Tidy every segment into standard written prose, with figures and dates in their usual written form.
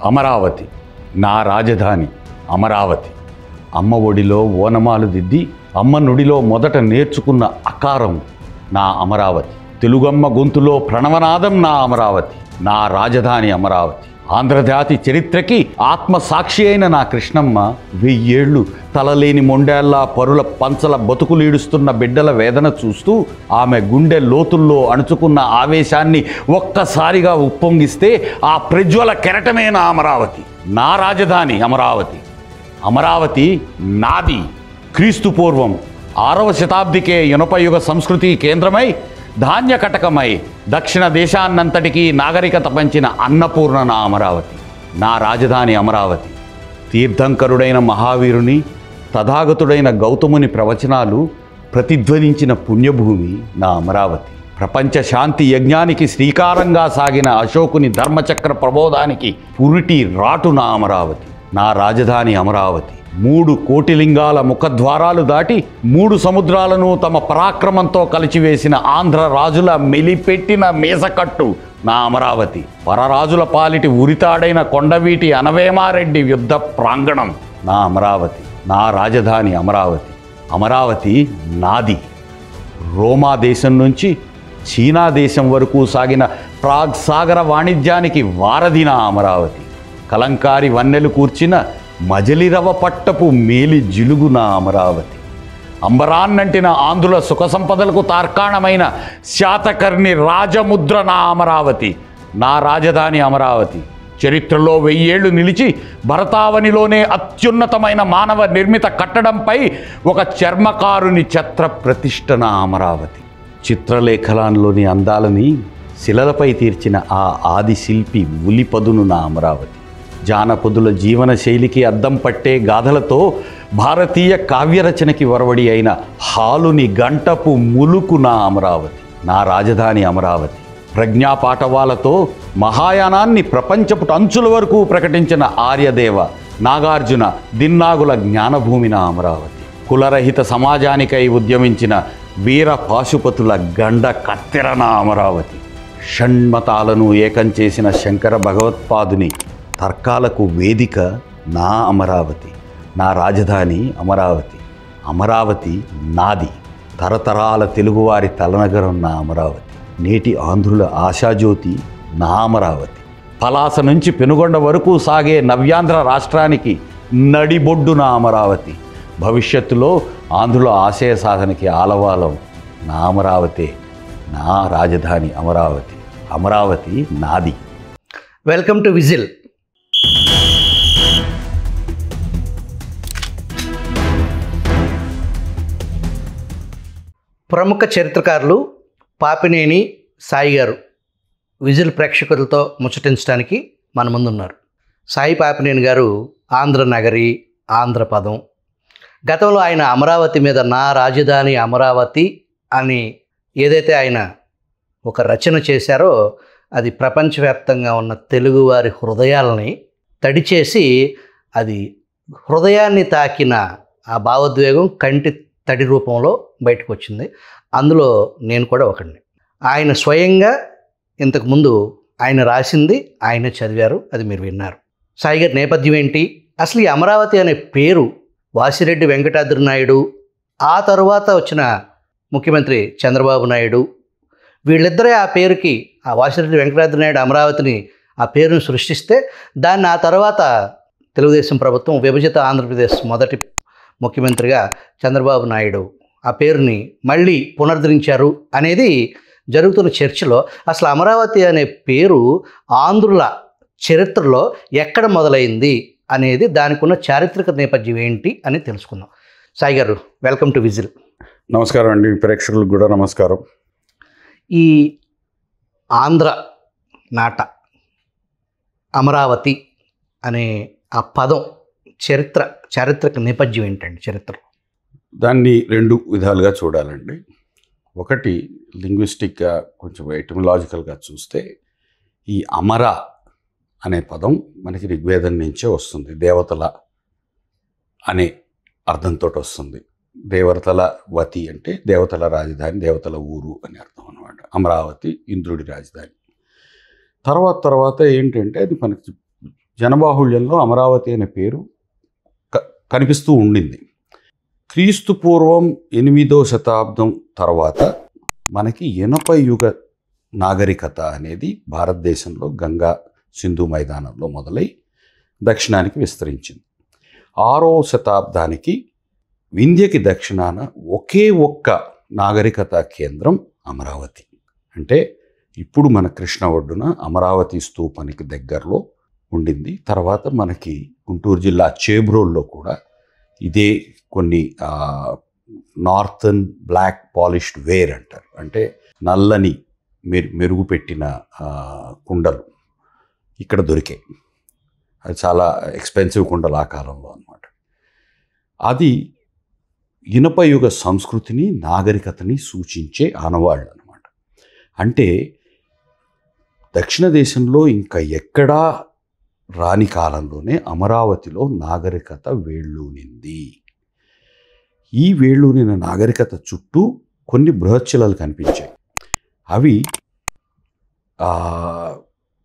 అమరావతి నా రాజధాని అమరావతి. అమ్మ ఒడిలో ఓనమాలు దిద్ది అమ్మ నుడిలో మొదట నేర్చుకున్న అకారం నా అమరావతి. తెలుగమ్మ గొంతులో ప్రణవనాదం నా అమరావతి. నా రాజధాని అమరావతి. ఆంధ్రజాతి చరిత్రకి ఆత్మసాక్షి అయిన నా కృష్ణమ్మ 1000 ఏళ్ళు తలలేని మొండేళ్ల పరుల పంచల బతుకులీడుస్తున్న బిడ్డల వేదన చూస్తూ ఆమె గుండె లోతుల్లో అణుచుకున్న ఆవేశాన్ని ఒక్కసారిగా ఉప్పొంగిస్తే ఆ ప్రజ్వల కెరటమే నా అమరావతి. నా రాజధాని అమరావతి. అమరావతి నాది. క్రీస్తు పూర్వం 6వ శతాబ్దికే ఇనుపయుగ సంస్కృతి కేంద్రమై ధాన్య కటకమై దక్షిణ దేశాన్నంతటికీ నాగరికత పంచిన అన్నపూర్ణ నా అమరావతి. నా రాజధాని అమరావతి. తీర్థంకరుడైన మహావీరుని తథాగతుడైన గౌతముని ప్రవచనాలు ప్రతిధ్వనించిన పుణ్యభూమి నా అమరావతి. ప్రపంచ శాంతి యజ్ఞానికి శ్రీకారంగా సాగిన అశోకుని ధర్మచక్ర ప్రబోధానికి పురిటి రాటు నా అమరావతి. నా రాజధాని అమరావతి. 3 కోటిలింగాల ముఖద్వారాలు దాటి 3 సముద్రాలను తమ పరాక్రమంతో కలిచివేసిన ఆంధ్ర రాజుల మెలిపెట్టిన మేసకట్టు నా అమరావతి. పరరాజుల పాలిటి ఉరితాడైన కొండవీటి అనవేమారెడ్డి యుద్ధ ప్రాంగణం నా అమరావతి. నా రాజధాని అమరావతి. అమరావతి నాది. రోమా దేశం నుంచి చీనా దేశం వరకు సాగిన ప్రాగ్ సాగర వాణిజ్యానికి వారధి నా అమరావతి. కలంకారి వన్నెలు కూర్చిన మజలిరవ పట్టపు మేలి జిలుగు నా అమరావతి. అంబరాన్నంటిన ఆంధ్రుల సుఖ సంపదలకు తార్కాణమైన శాతకర్ణి రాజముద్ర నా అమరావతి. నా రాజధాని అమరావతి. చరిత్రలో 1000 ఏళ్ళు నిలిచి భరతావనిలోనే అత్యున్నతమైన మానవ నిర్మిత కట్టడంపై ఒక చర్మకారుని ఛత్ర ప్రతిష్ఠ నా అమరావతి. చిత్రలేఖలాన్లోని అందాలని శిలలపై తీర్చిన ఆ ఆది శిల్పి ఉలిపదును నా అమరావతి. జానపదుల జీవన శైలికి అద్దం పట్టే గాథలతో భారతీయ కావ్యరచనకి వరవడి అయిన హాలుని గంటపు ములుకు నా అమరావతి. నా రాజధాని అమరావతి. ప్రజ్ఞాపాఠవాలతో మహాయానాన్ని ప్రపంచపు అంచుల వరకు ప్రకటించిన ఆర్యదేవ నాగార్జున దిన్నాగుల జ్ఞానభూమి నా అమరావతి. కులరహిత సమాజానికై ఉద్యమించిన వీర పాశుపతుల గండ కత్తెర నా అమరావతి. షణ్మతాలను ఏకం చేసిన శంకర భగవత్పాదుని తర్కాలకు వేదిక నా అమరావతి. నా రాజధాని అమరావతి. అమరావతి నాది. తరతరాల తెలుగువారి తలనగరం నా అమరావతి. నేటి ఆంధ్రుల ఆశాజ్యోతి నా అమరావతి. పలాస నుంచి పెనుగొండ వరకు సాగే నవ్యాంధ్ర రాష్ట్రానికి నడిబొడ్డు నా అమరావతి. భవిష్యత్తులో ఆంధ్రుల ఆశయ సాధనకి ఆలవాలం నా అమరావతి. నా రాజధాని అమరావతి. అమరావతి నాది. Welcome to whistle. ప్రముఖ చరిత్రకారులు పాపినేని సాయి గారు విజిల్ ప్రేక్షకులతో ముచ్చటించడానికి మన ముందున్నారు. సాయి పాపినేని గారు ఆంధ్ర నగరి, ఆంధ్ర పదం. గతంలో ఆయన అమరావతి మీద నా రాజధాని అమరావతి అని ఏదైతే ఆయన ఒక రచన చేశారో అది ప్రపంచవ్యాప్తంగా ఉన్న తెలుగువారి హృదయాలని తడిచేసి అది హృదయాన్ని తాకిన ఆ భావోద్వేగం కంటి తడి రూపంలో బయటకు వచ్చింది. అందులో నేను కూడా ఒకడిని. ఆయన స్వయంగా ఇంతకుముందు ఆయన రాసింది ఆయన చదివారు, అది మీరు విన్నారు. సాయి గారి నేపథ్యం ఏంటి, అసలు ఈ అమరావతి అనే పేరు వాసిరెడ్డి వెంకటాద్రి నాయుడు, ఆ తరువాత వచ్చిన ముఖ్యమంత్రి చంద్రబాబు నాయుడు, వీళ్ళిద్దరే ఆ పేరుకి, ఆ వాసిరెడ్డి వెంకటాద్రి నాయుడు అమరావతిని ఆ పేరును సృష్టిస్తే దాన్ని ఆ తర్వాత తెలుగుదేశం ప్రభుత్వం విభజిత ఆంధ్రప్రదేశ్ మొదటి ముఖ్యమంత్రిగా చంద్రబాబు నాయుడు ఆ పేరుని మళ్ళీ పునరుద్ధరించారు అనేది జరుగుతున్న చర్చలో అసలు అమరావతి అనే పేరు ఆంధ్రుల చరిత్రలో ఎక్కడ మొదలైంది అనేది, దానికి ఉన్న చారిత్రక నేపథ్యం ఏంటి అని తెలుసుకుందాం. సాయి గారు, వెల్కమ్ టు విజిల్. నమస్కారం అండి, ప్రేక్షకులకు కూడా నమస్కారం. ఈ ఆంధ్ర నాట అమరావతి అనే ఆ పదం చారిత్రక నేపథ్యం ఏంటండి? చరిత్ర దాన్ని 2 విధాలుగా చూడాలండి. ఒకటి లింగ్విస్టిక్గా, కొంచెం ఎటిమలాజికల్గా చూస్తే ఈ అమర అనే పదం మనకి ఋగ్వేదం నుంచే వస్తుంది. దేవతల అనే అర్థంతో వస్తుంది. దేవతల వతి అంటే దేవతల రాజధాని, దేవతల ఊరు అని అర్థం అన్నమాట. అమరావతి ఇంద్రుడి రాజధాని. తర్వాత ఏంటంటే అది మనకి జనబాహుళ్యంలో అమరావతి అనే పేరు కనిపిస్తూ ఉండింది. క్రీస్తు పూర్వం 8వ శతాబ్దం తర్వాత మనకి ఇనప యుగ నాగరికత అనేది భారతదేశంలో గంగా సింధు మైదానంలో మొదలై దక్షిణానికి విస్తరించింది. 6వ శతాబ్దానికి వింధ్యకి దక్షిణాన ఒకే ఒక్క నాగరికత కేంద్రం అమరావతి. అంటే ఇప్పుడు మన కృష్ణ ఒడ్డున అమరావతి స్తూపానికి దగ్గరలో ఉండింది. తర్వాత మనకి గుంటూరు జిల్లా చేబ్రోల్లో కూడా ఇదే కొన్ని నార్థన్ బ్లాక్ పాలిష్డ్ వేర్ అంటారు, అంటే నల్లని మెరుగుపెట్టిన కుండలు ఇక్కడ దొరికాయి. అది చాలా ఎక్స్పెన్సివ్ కుండలు ఆ కాలంలో అన్నమాట. అది ఇనపయుగ సంస్కృతిని నాగరికతని సూచించే ఆనవాళ్ళు అన్నమాట. అంటే దక్షిణ దేశంలో ఇంకా ఎక్కడా రాని కాలంలోనే అమరావతిలో నాగరికత వేళ్ళూనింది. ఈ వేళ్ళూనిన నాగరికత చుట్టూ కొన్ని బృహత్శిలలు కనిపించాయి. అవి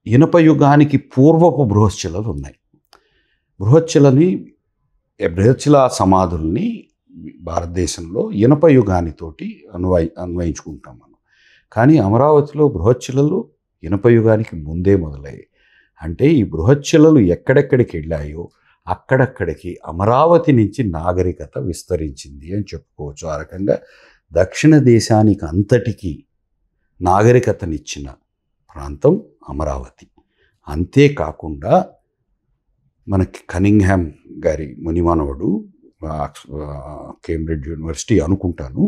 ఇనపయుగానికి పూర్వపు బృహత్శిలలు ఉన్నాయి. బృహత్శిలా సమాధుల్ని భారతదేశంలో ఇనపయుగానితోటి అన్వయించుకుంటాం మనం. కానీ అమరావతిలో బృహత్శిలలు ఇనపయుగానికి ముందే మొదలయ్యాయి. అంటే ఈ బృహత్శిలలు ఎక్కడెక్కడికి వెళ్ళాయో అక్కడక్కడికి అమరావతి నుంచి నాగరికత విస్తరించింది అని చెప్పుకోవచ్చు. ఆ రకంగా దక్షిణ దేశానికి అంతటికీ నాగరికతనిచ్చిన ప్రాంతం అమరావతి. అంతేకాకుండా మనకి కనింగ్హామ్ గారి మునిమానవుడు, కేంబ్రిడ్జ్ యూనివర్సిటీ అనుకుంటాను,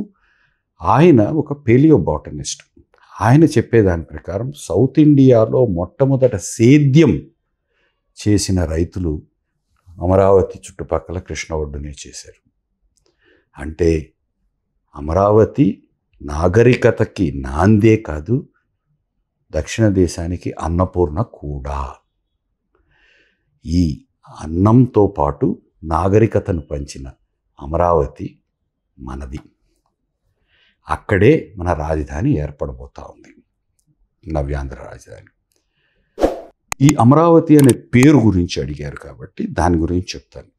ఆయన ఒక పేలియోబాటనిస్ట్. ఆయన చెప్పేదాని ప్రకారం సౌత్ ఇండియాలో మొట్టమొదట సేద్యం చేసిన రైతులు అమరావతి చుట్టుపక్కల కృష్ణ ఒడ్డునే చేశారు. అంటే అమరావతి నాగరికతకి నాందే కాదు, దక్షిణ దేశానికి అన్నపూర్ణ కూడా. ఈ అన్నంతో పాటు నాగరికతను పంచిన అమరావతి మనది. అక్కడే మన రాజధాని ఏర్పడబోతూ ఉంది, నవ్యాంధ్ర రాజధాని. ఈ అమరావతి అనే పేరు గురించి అడిగారు కాబట్టి దాని గురించి చెప్తాను.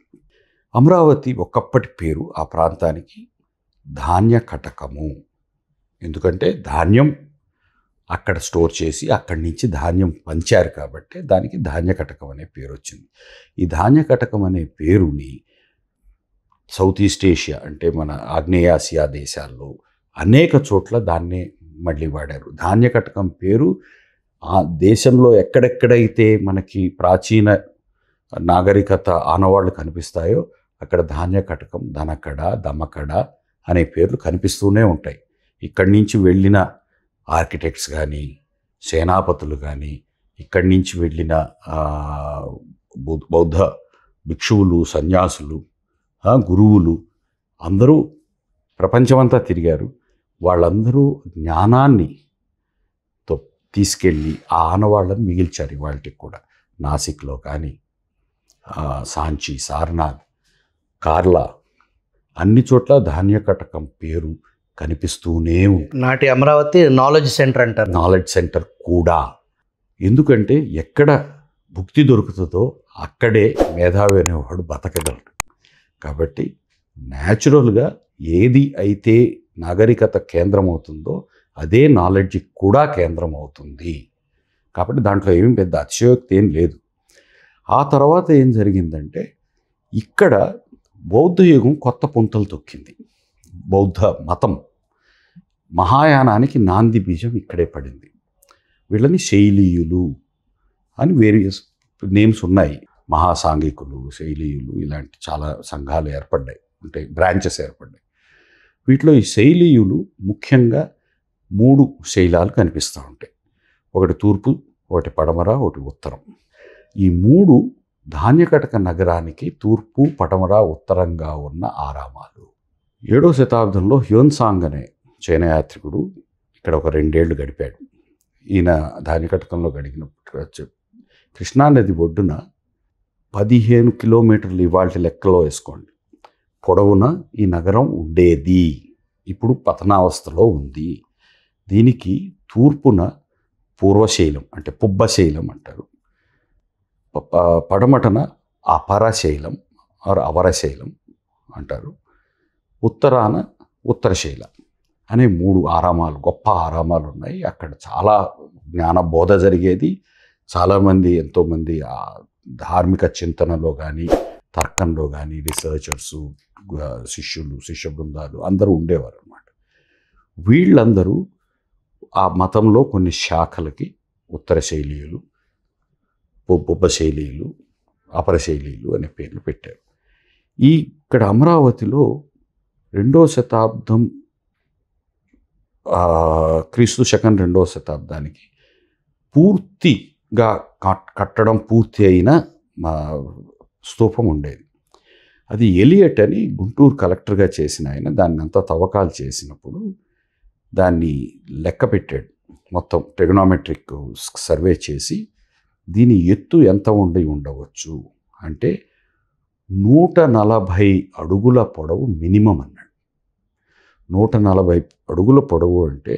అమరావతి ఒకప్పటి పేరు ఆ ప్రాంతానికి ధాన్య కటకము. ఎందుకంటే ధాన్యం అక్కడ స్టోర్ చేసి అక్కడి నుంచి ధాన్యం పంచారు కాబట్టి దానికి ధాన్య కటకం అనే పేరు వచ్చింది. ఈ ధాన్య కటకం అనే పేరుని సౌత్ ఈస్ట్ ఏషియా అంటే మన ఆగ్నేయాసియా దేశాల్లో అనేక చోట్ల దాన్నే మళ్ళీ వాడారు. ధాన్య కటకం పేరు ఆ దేశంలో ఎక్కడెక్కడైతే మనకి ప్రాచీన నాగరికత ఆనవాళ్ళు కనిపిస్తాయో అక్కడ ధాన్య కటకం, ధనకడ, దమకడ అనే పేర్లు కనిపిస్తూనే ఉంటాయి. ఇక్కడి నుంచి వెళ్ళిన ఆర్కిటెక్ట్స్ కానీ, సేనాపతులు కానీ, ఇక్కడి నుంచి వెళ్ళిన బౌద్ధ భిక్షువులు, సన్యాసులు, గురువులు అందరూ ప్రపంచమంతా తిరిగారు. వాళ్ళందరూ జ్ఞానాన్ని తీసుకెళ్ళి ఆ ఆనవాళ్ళని మిగిల్చారు. ఇవాళకి కూడా నాసిక్లో కానీ, సాంచి, సారనాథ్, కార్లా అన్ని చోట్ల ధాన్య కటకం పేరు కనిపిస్తూనే ఉంది. నాటి అమరావతి నాలెడ్జ్ సెంటర్ అంటారు. నాలెడ్జ్ సెంటర్ కూడా. ఎందుకంటే ఎక్కడ భుక్తి దొరుకుతుందో అక్కడే మేధావి అనేవాడు బతకగలడు. కాబట్టి న్యాచురల్గా ఏది అయితే నాగరికత కేంద్రం అవుతుందో అదే నాలెడ్జ్కి కూడా కేంద్రం అవుతుంది. కాబట్టి దాంట్లో ఏమి పెద్ద అతిశయోక్తి ఏం లేదు. ఆ తర్వాత ఏం జరిగిందంటే ఇక్కడ బౌద్ధ యుగం కొత్త పుంతలు తొక్కింది. బౌద్ధ మతం మహాయానానికి నాంది బీజం ఇక్కడే పడింది. వీళ్ళని శైలీయులు అని వేరియస్ నేమ్స్ ఉన్నాయి. మహాసాంఘికులు, శైలీయులు ఇలాంటి చాలా సంఘాలు ఏర్పడ్డాయి, అంటే బ్రాంచెస్ ఏర్పడ్డాయి. వీటిలో ఈ శైలీయులు ముఖ్యంగా 3 శైలాలు కనిపిస్తూ ఉంటాయి. ఒకటి తూర్పు, ఒకటి పడమర, ఒకటి ఉత్తరం. ఈ 3 ధాన్యకటక నగరానికి తూర్పు, పడమర, ఉత్తరంగా ఉన్న ఆరామాలు. 7వ శతాబ్దంలో హ్యోన్సాంగ్ అనే చైనా యాత్రికుడు ఇక్కడ ఒక 2 ఏళ్ళు గడిపాడు. ఈయన ధాన్యకటకంలో గడిగినప్పుడు కృష్ణానది ఒడ్డున 15 కిలోమీటర్లు ఇవాళ లెక్కలో వేసుకోండి పొడవున ఈ నగరం ఉండేది. ఇప్పుడు పతనావస్థలో ఉంది. దీనికి తూర్పున పూర్వశైలం అంటే పుబ్బశైలం అంటారు, పడమటన అపరశైలం ఆర్ అవరశైలం అంటారు, ఉత్తరాన ఉత్తరశైల అనే 3 ఆరామాలు, గొప్ప ఆరామాలు ఉన్నాయి. అక్కడ చాలా జ్ఞాన బోధ జరిగేది. చాలామంది, ఎంతోమంది ధార్మిక చింతనలో కానీ, తర్కంలో కానీ రీసెర్చర్సు, శిష్యులు, శిష్య బృందాలు అందరూ ఉండేవారు అన్నమాట. వీళ్ళందరూ ఆ మతంలో కొన్ని శాఖలకి ఉత్తర శైలీయులు, బొబ్బ శైలీయులు, అపర శైలీయులు అనే పేర్లు పెట్టారు. ఇక్కడ అమరావతిలో 2వ శతాబ్దం, క్రీస్తు శకం 2వ శతాబ్దానికి పూర్తిగా కట్టడం పూర్తి అయిన స్తూపం ఉండేది. అది ఎలియట్ అని గుంటూరు కలెక్టర్గా చేసిన ఆయన దాన్ని అంతా తవ్వకాలు చేసినప్పుడు దాన్ని లెక్క పెట్టాడు. మొత్తం ట్రిగనోమెట్రిక్ సర్వే చేసి దీని ఎత్తు ఎంత ఉండవచ్చు అంటే 140 అడుగుల పొడవు మినిమం అన్నాడు. 140 అడుగుల పొడవు అంటే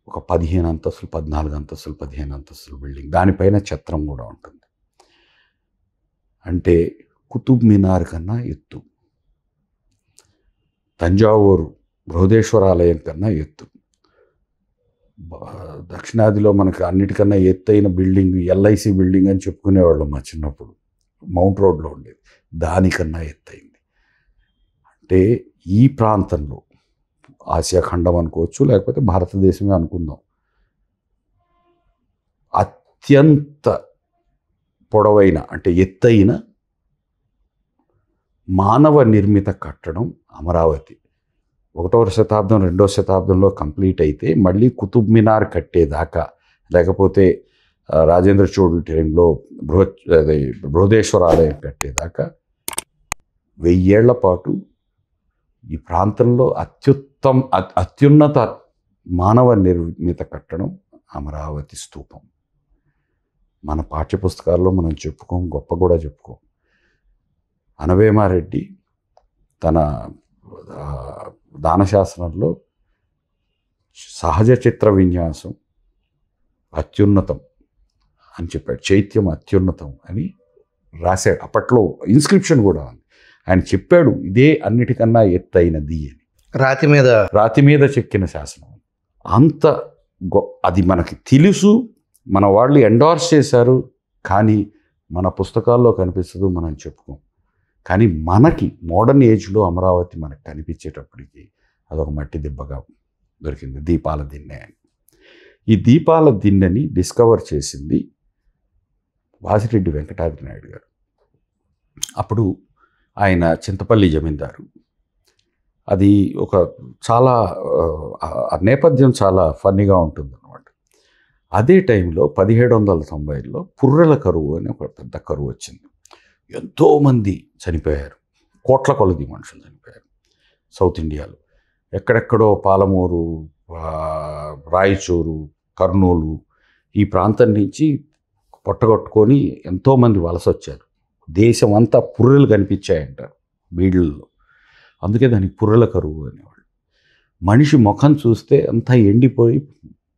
ఒక 15 అంతస్తులు, 14 అంతస్తులు, 15 అంతస్తులు బిల్డింగ్, దానిపైన ఛత్రం కూడా ఉంటుంది. అంటే కుతుబ్ మినార్ కన్నా ఎత్తు, తంజావూరు బృహదేశ్వర ఆలయం కన్నా ఎత్తు, దక్షిణాదిలో మనకు అన్నిటికన్నా ఎత్తైన బిల్డింగ్ ఎల్ఐసి బిల్డింగ్ అని చెప్పుకునేవాళ్ళం మా చిన్నప్పుడు, మౌంట్ రోడ్లో ఉండేది, దానికన్నా ఎత్తైంది. అంటే ఈ ప్రాంతంలో ఆసియా ఖండం అనుకోవచ్చు, లేకపోతే భారతదేశమే అనుకుందాం, అత్యంత పొడవైన అంటే ఎత్తైన మానవ నిర్మిత కట్టడం అమరావతి. 1వ శతాబ్దం 2వ శతాబ్దంలో కంప్లీట్ అయితే మళ్ళీ కుతుబ్ మినార్ కట్టేదాకా, లేకపోతే రాజేంద్ర చోళుడి టైంలో బృహదేశ్వర ఆలయం కట్టేదాకా 1000 ఏళ్ల పాటు ఈ ప్రాంతంలో అత్యున్నత మానవ నిర్మిత కట్టడం అమరావతి స్తూపం. మన పాఠ్యపుస్తకాల్లో మనం చెప్పుకోం, గొప్ప కూడా చెప్పుకోం. అనవేమారెడ్డి తన దానశాసనంలో సహజ చిత్ర విన్యాసం అత్యున్నతం అని చెప్పాడు, చైత్యం అత్యున్నతం అని రాశాడు. అప్పట్లో ఇన్స్క్రిప్షన్ కూడా ఉంది. ఆయన చెప్పాడు ఇదే అన్నిటికన్నా ఎత్తైనది అని. రాతి మీద చెక్కిన శాసనం. అంత అది మనకి తెలుసు, మన వాళ్ళు ఎండార్స్ చేశారు, కానీ మన పుస్తకాల్లో కనిపిస్తుంది, మనం చెప్పుకోం. కానీ మనకి మోడర్న్ ఏజ్లో అమరావతి మనకు కనిపించేటప్పటికి అదొక మట్టి దిబ్బగా దొరికింది, దీపాల దిన్నె అని. ఈ దీపాల దిన్నెని డిస్కవర్ చేసింది వాసిరెడ్డి వెంకటాద్రి నాయుడు గారు. అప్పుడు ఆయన చింతపల్లి జమీందారు. అది ఒక చాలా నేపథ్యం చాలా ఫన్నీగా ఉంటుందన్నమాట. అదే టైంలో 1790లో పుర్రెల కరువు అని ఒక పెద్ద కరువు వచ్చింది. ఎంతోమంది చనిపోయారు, కోట్ల కొలది మనుషులు చనిపోయారు సౌత్ ఇండియాలో. ఎక్కడెక్కడో పాలమూరు, రాయచూరు, కర్నూలు ఈ ప్రాంతం నుంచి పొట్టగొట్టుకొని ఎంతోమంది వలస వచ్చారు. దేశం అంతా పుర్రెలు కనిపించాయంటారు వీళ్ళల్లో, అందుకే దానికి పుర్రెల కరువు అనేవాళ్ళు. మనిషి ముఖం చూస్తే అంతా ఎండిపోయి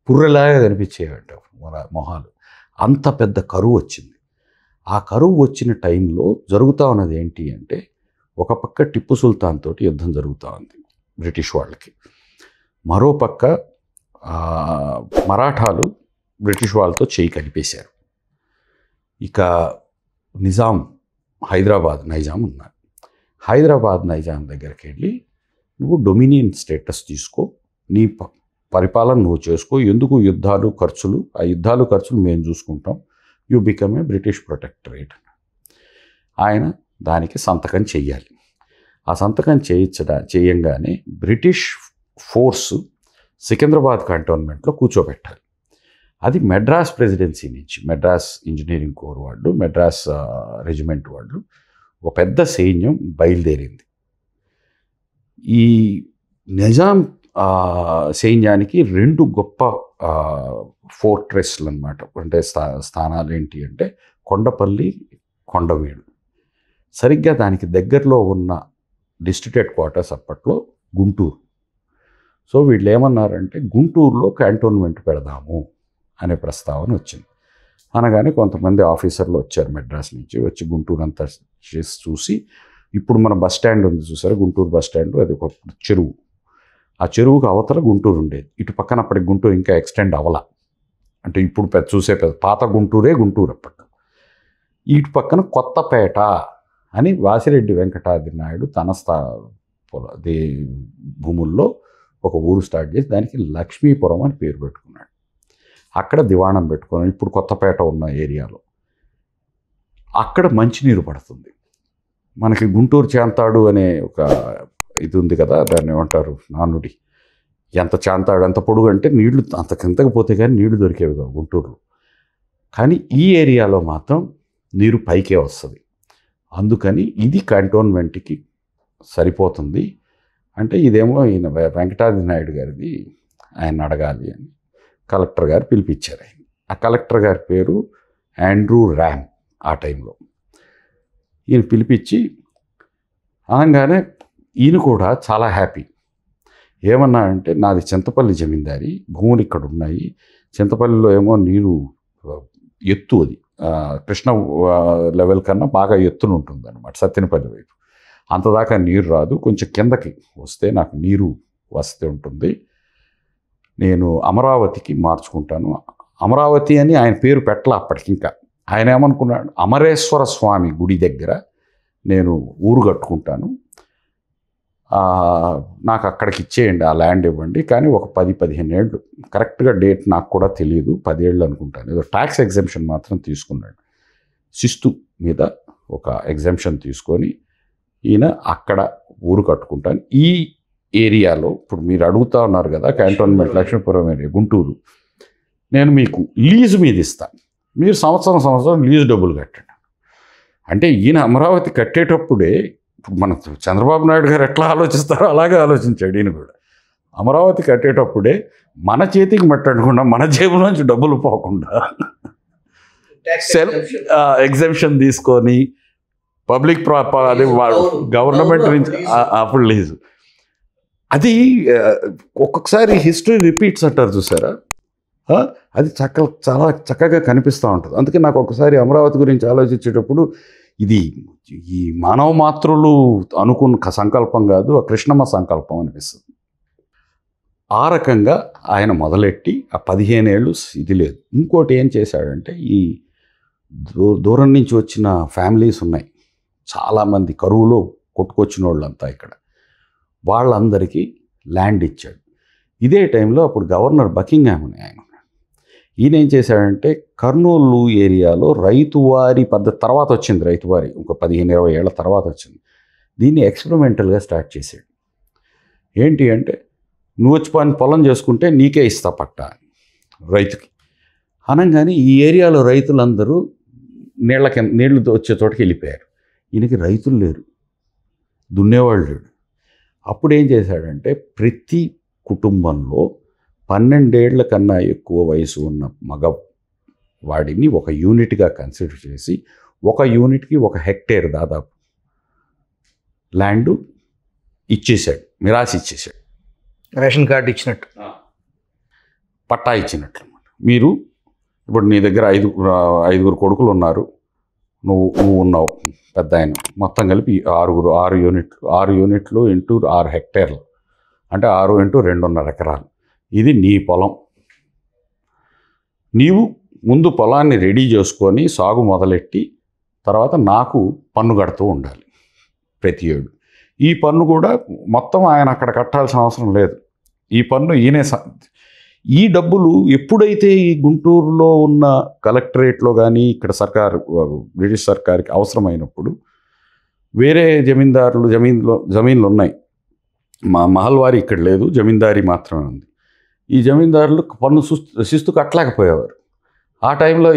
పుర్రెలాగా కనిపించేయంట మొహాలు. అంత పెద్ద కరువు వచ్చింది. ఆ కరువు వచ్చిన టైంలో జరుగుతూ ఉన్నది ఏంటి అంటే, ఒక పక్క టిప్పు సుల్తాన్ తోటి యుద్ధం జరుగుతూ ఉంది బ్రిటిష్ వాళ్ళకి, మరో పక్క మరాఠాలు బ్రిటిష్ వాళ్ళతో చేయి కలిపేశారు. ఇక నిజాం, హైదరాబాద్ నైజాం ఉన్నారు. హైదరాబాద్ నైజాం దగ్గరికి వెళ్ళి నువ్వు డొమినియన్ స్టేటస్ తీసుకో, నీ పరిపాలన నువ్వు చేసుకో, ఎందుకు యుద్ధాలు ఖర్చులు, ఆ యుద్ధాలు ఖర్చులు మేము చూసుకుంటాం, you become a British protectorate. ఆయన దానికి సంతకం చెయ్యాలి. ఆ సంతకం చేయంగానే బ్రిటిష్ ఫోర్సు సికింద్రాబాద్ కంటోన్మెంట్లో కూర్చోబెట్టాలి. అది మెడ్రాస్ ప్రెసిడెన్సీ నుంచి, మెడ్రాస్ ఇంజనీరింగ్ కోర్ వాళ్ళు, మెడ్రాస్ రెజిమెంట్ వాళ్ళు ఒక పెద్ద సైన్యం బయలుదేరింది. ఈ నిజాం సైన్యానికి 2 గొప్ప ఫోర్ట్రెస్లు అన్నమాట. అంటే స్థానాలు ఏంటి అంటే కొండపల్లి, కొండవీడు. సరిగ్గా దానికి దగ్గరలో ఉన్న డిస్ట్రిక్ట్ హెడ్ క్వార్టర్స్ అప్పట్లో గుంటూరు. సో వీళ్ళు ఏమన్నారంటే గుంటూరులో క్యాంటోన్మెంట్ పెడదాము అనే ప్రస్తావన వచ్చింది. అనగానే కొంతమంది ఆఫీసర్లు వచ్చారు మెడ్రాస్ నుంచి, వచ్చి గుంటూరు అంతా చేసి చూసి, ఇప్పుడు మన బస్ స్టాండ్ ఉంది చూసారు, గుంటూరు బస్ స్టాండ్, అది ఒక చెరువు. ఆ చెరువుకు అవతల గుంటూరు ఉండేది. ఇటు పక్కన అప్పటికి గుంటూరు ఇంకా ఎక్స్టెండ్ అవ్వాల, అంటే ఇప్పుడు పెద్ద పాత గుంటూరే గుంటూరు అప్పటికి. ఇటు పక్కన కొత్తపేట అని వాసిరెడ్డి వెంకటాద్రి నాయుడు తన భూముల్లో ఒక ఊరు స్టార్ట్ చేసి దానికి లక్ష్మీపురం అని పేరు పెట్టుకున్నాడు. అక్కడ దివాణం పెట్టుకున్నాడు. ఇప్పుడు కొత్తపేట ఉన్న ఏరియాలో అక్కడ మంచినీరు పడుతుంది. మనకి గుంటూరు చాంతాడు అనే ఒక ఇది ఉంది కదా, దాన్ని ఏమంటారు నానుడి, ఎంత చాంతాడు ఎంత పొడుగు అంటే నీళ్లు అంత కిందకి పోతే కానీ నీళ్లు దొరికేవి కావు గుంటూరులో. కానీ ఈ ఏరియాలో మాత్రం నీరు పైకే వస్తుంది. అందుకని ఇది కంటోన్మెంట్కి సరిపోతుంది అంటే ఇదేమో ఈయన వెంకటాద్రి నాయుడు గారిది, ఆయన అడగాలి అని కలెక్టర్ గారు పిలిపించారు. ఆయన ఆ కలెక్టర్ గారి పేరు ఆండ్రూ ర్యామ్. ఆ టైంలో ఈయన పిలిపించి అనగానే ఈయన కూడా చాలా హ్యాపీ. ఏమన్నా అంటే నాది చింతపల్లి జమీందారి, భూములు ఇక్కడ ఉన్నాయి, చింతపల్లిలో ఏమో నీరు ఎత్తు, అది కృష్ణ లెవెల్ కన్నా బాగా ఎత్తున ఉంటుంది అనమాట సత్తెనపల్లి వైపు. అంతదాకా నీరు రాదు, కొంచెం కిందకి వస్తే నాకు నీరు వస్తే ఉంటుంది, నేను అమరావతికి మార్చుకుంటాను. అమరావతి అని ఆయన పేరు పెట్టలే అప్పటికి. ఇంకా ఆయన ఏమనుకున్నాడు, అమరేశ్వర స్వామి గుడి దగ్గర నేను ఊరు కట్టుకుంటాను, నాకు అక్కడికి ఇచ్చేయండి, ఆ ల్యాండ్ ఇవ్వండి, కానీ ఒక 10-15 ఏళ్ళు, కరెక్ట్గా డేట్ నాకు కూడా తెలియదు, 10 ఏళ్ళు అనుకుంటాను, ఏదో ట్యాక్స్ ఎగ్జెంప్షన్ మాత్రం తీసుకున్నాడు. శిస్తు మీద ఒక ఎగ్జెంప్షన్ తీసుకొని ఈయన అక్కడ ఊరు కట్టుకుంటాను. ఈ ఏరియాలో ఇప్పుడు మీరు అడుగుతా ఉన్నారు కదా, క్యాంటోన్మెంట్ లక్ష్మీపురం ఏరియా గుంటూరు, నేను మీకు లీజు మీద ఇస్తాను, మీరు సంవత్సరం లీజు డబ్బులు కట్టండి. అంటే ఈయన అమరావతి కట్టేటప్పుడే ఇప్పుడు మన చంద్రబాబు నాయుడు గారు ఎట్లా ఆలోచిస్తారో అలాగే ఆలోచించాడు ఈయన కూడా. అమరావతి కట్టేటప్పుడే మన చేతికి మట్టకుండా, మన జేబులోంచి డబ్బులు పోకుండా సెల్ఫ్ ఎగ్జెంప్షన్ తీసుకొని పబ్లిక్ అది గవర్నమెంట్ నుంచి అప్పుడు లీజు. అది ఒక్కొక్కసారి హిస్టరీ రిపీట్స్ అంటారు చూసారా, అది చాలా చక్కగా కనిపిస్తూ ఉంటుంది. అందుకే నాకు ఒకసారి అమరావతి గురించి ఆలోచించేటప్పుడు ఇది ఈ మానవ మాతృలు అనుకున్న సంకల్పం కాదు, ఆ కృష్ణమ్మ సంకల్పం అనిపిస్తుంది. ఆ రకంగా ఆయన మొదలెట్టి ఆ 15 ఏళ్ళు ఇది లేదు. ఇంకోటి ఏం చేశాడంటే, ఈ దూరం నుంచి వచ్చిన ఫ్యామిలీస్ ఉన్నాయి చాలామంది, కరువులో కొట్టుకొచ్చిన వాళ్ళంతా ఇక్కడ, వాళ్ళందరికీ ల్యాండ్ ఇచ్చాడు. ఇదే టైంలో అప్పుడు గవర్నర్ బకింగ్హామ్ అని ఆయన, ఈయన ఏం చేశాడంటే కర్నూలు ఏరియాలో రైతువారి పద్ధతి తర్వాత వచ్చింది, రైతువారి ఒక 15-20 ఏళ్ల తర్వాత వచ్చింది, దీన్ని ఎక్స్పెరిమెంటల్గా స్టార్ట్ చేశాడు. ఏంటి అంటే, నువ్వు వచ్చి పొలం చేసుకుంటే నీకే ఇస్తా పట్టా రైతుకి అనగానే ఈ ఏరియాలో రైతులందరూ నీళ్లు వచ్చే చోటకి వెళ్ళిపోయారు. ఈయనకి రైతులు లేరు, దున్నేవాళ్ళు లేడు. అప్పుడు ఏం చేశాడంటే, ప్రతి కుటుంబంలో 12 ఏళ్ల కన్నా ఎక్కువ వయసు ఉన్న మగవాడిని ఒక యూనిట్గా కన్సిడర్ చేసి, ఒక యూనిట్కి 1 హెక్టేర్ దాదాపు ల్యాండ్ ఇచ్చేశాడు, మిరాసి ఇచ్చేశాడు, రేషన్ కార్డు ఇచ్చినట్టు, పట్టా ఇచ్చినట్లు అనమాట. మీరు ఇప్పుడు నీ దగ్గర 5 కొడుకులు ఉన్నారు, నువ్వు ఉన్నావు పెద్ద ఆయన, మొత్తం కలిపి 6 యూనిట్లు ఇంటూ 6 హెక్టేర్లు అంటే 6 ఇంటూ 2.5 ఎకరాలు, ఇది నీ పొలం. నీవు ముందు పొలాన్ని రెడీ చేసుకొని సాగు మొదలెట్టి తర్వాత నాకు పన్ను కడుతూ ఉండాలి ప్రతి ఏడు. ఈ పన్ను కూడా మొత్తం ఆయన అక్కడ కట్టాల్సిన అవసరం లేదు, ఈ పన్ను ఈయనే. ఈ డబ్బులు ఎప్పుడైతే ఈ గుంటూరులో ఉన్న కలెక్టరేట్లో కానీ ఇక్కడ బ్రిటిష్ సర్కార్కి అవసరమైనప్పుడు, వేరే జమీన్లు ఉన్నాయి, మహల్వారి ఇక్కడ లేదు, జమీందారీ మాత్రమే ఉంది. ఈ జమీందారులు పన్ను శిస్తు కట్టలేకపోయేవారు. ఆ టైంలో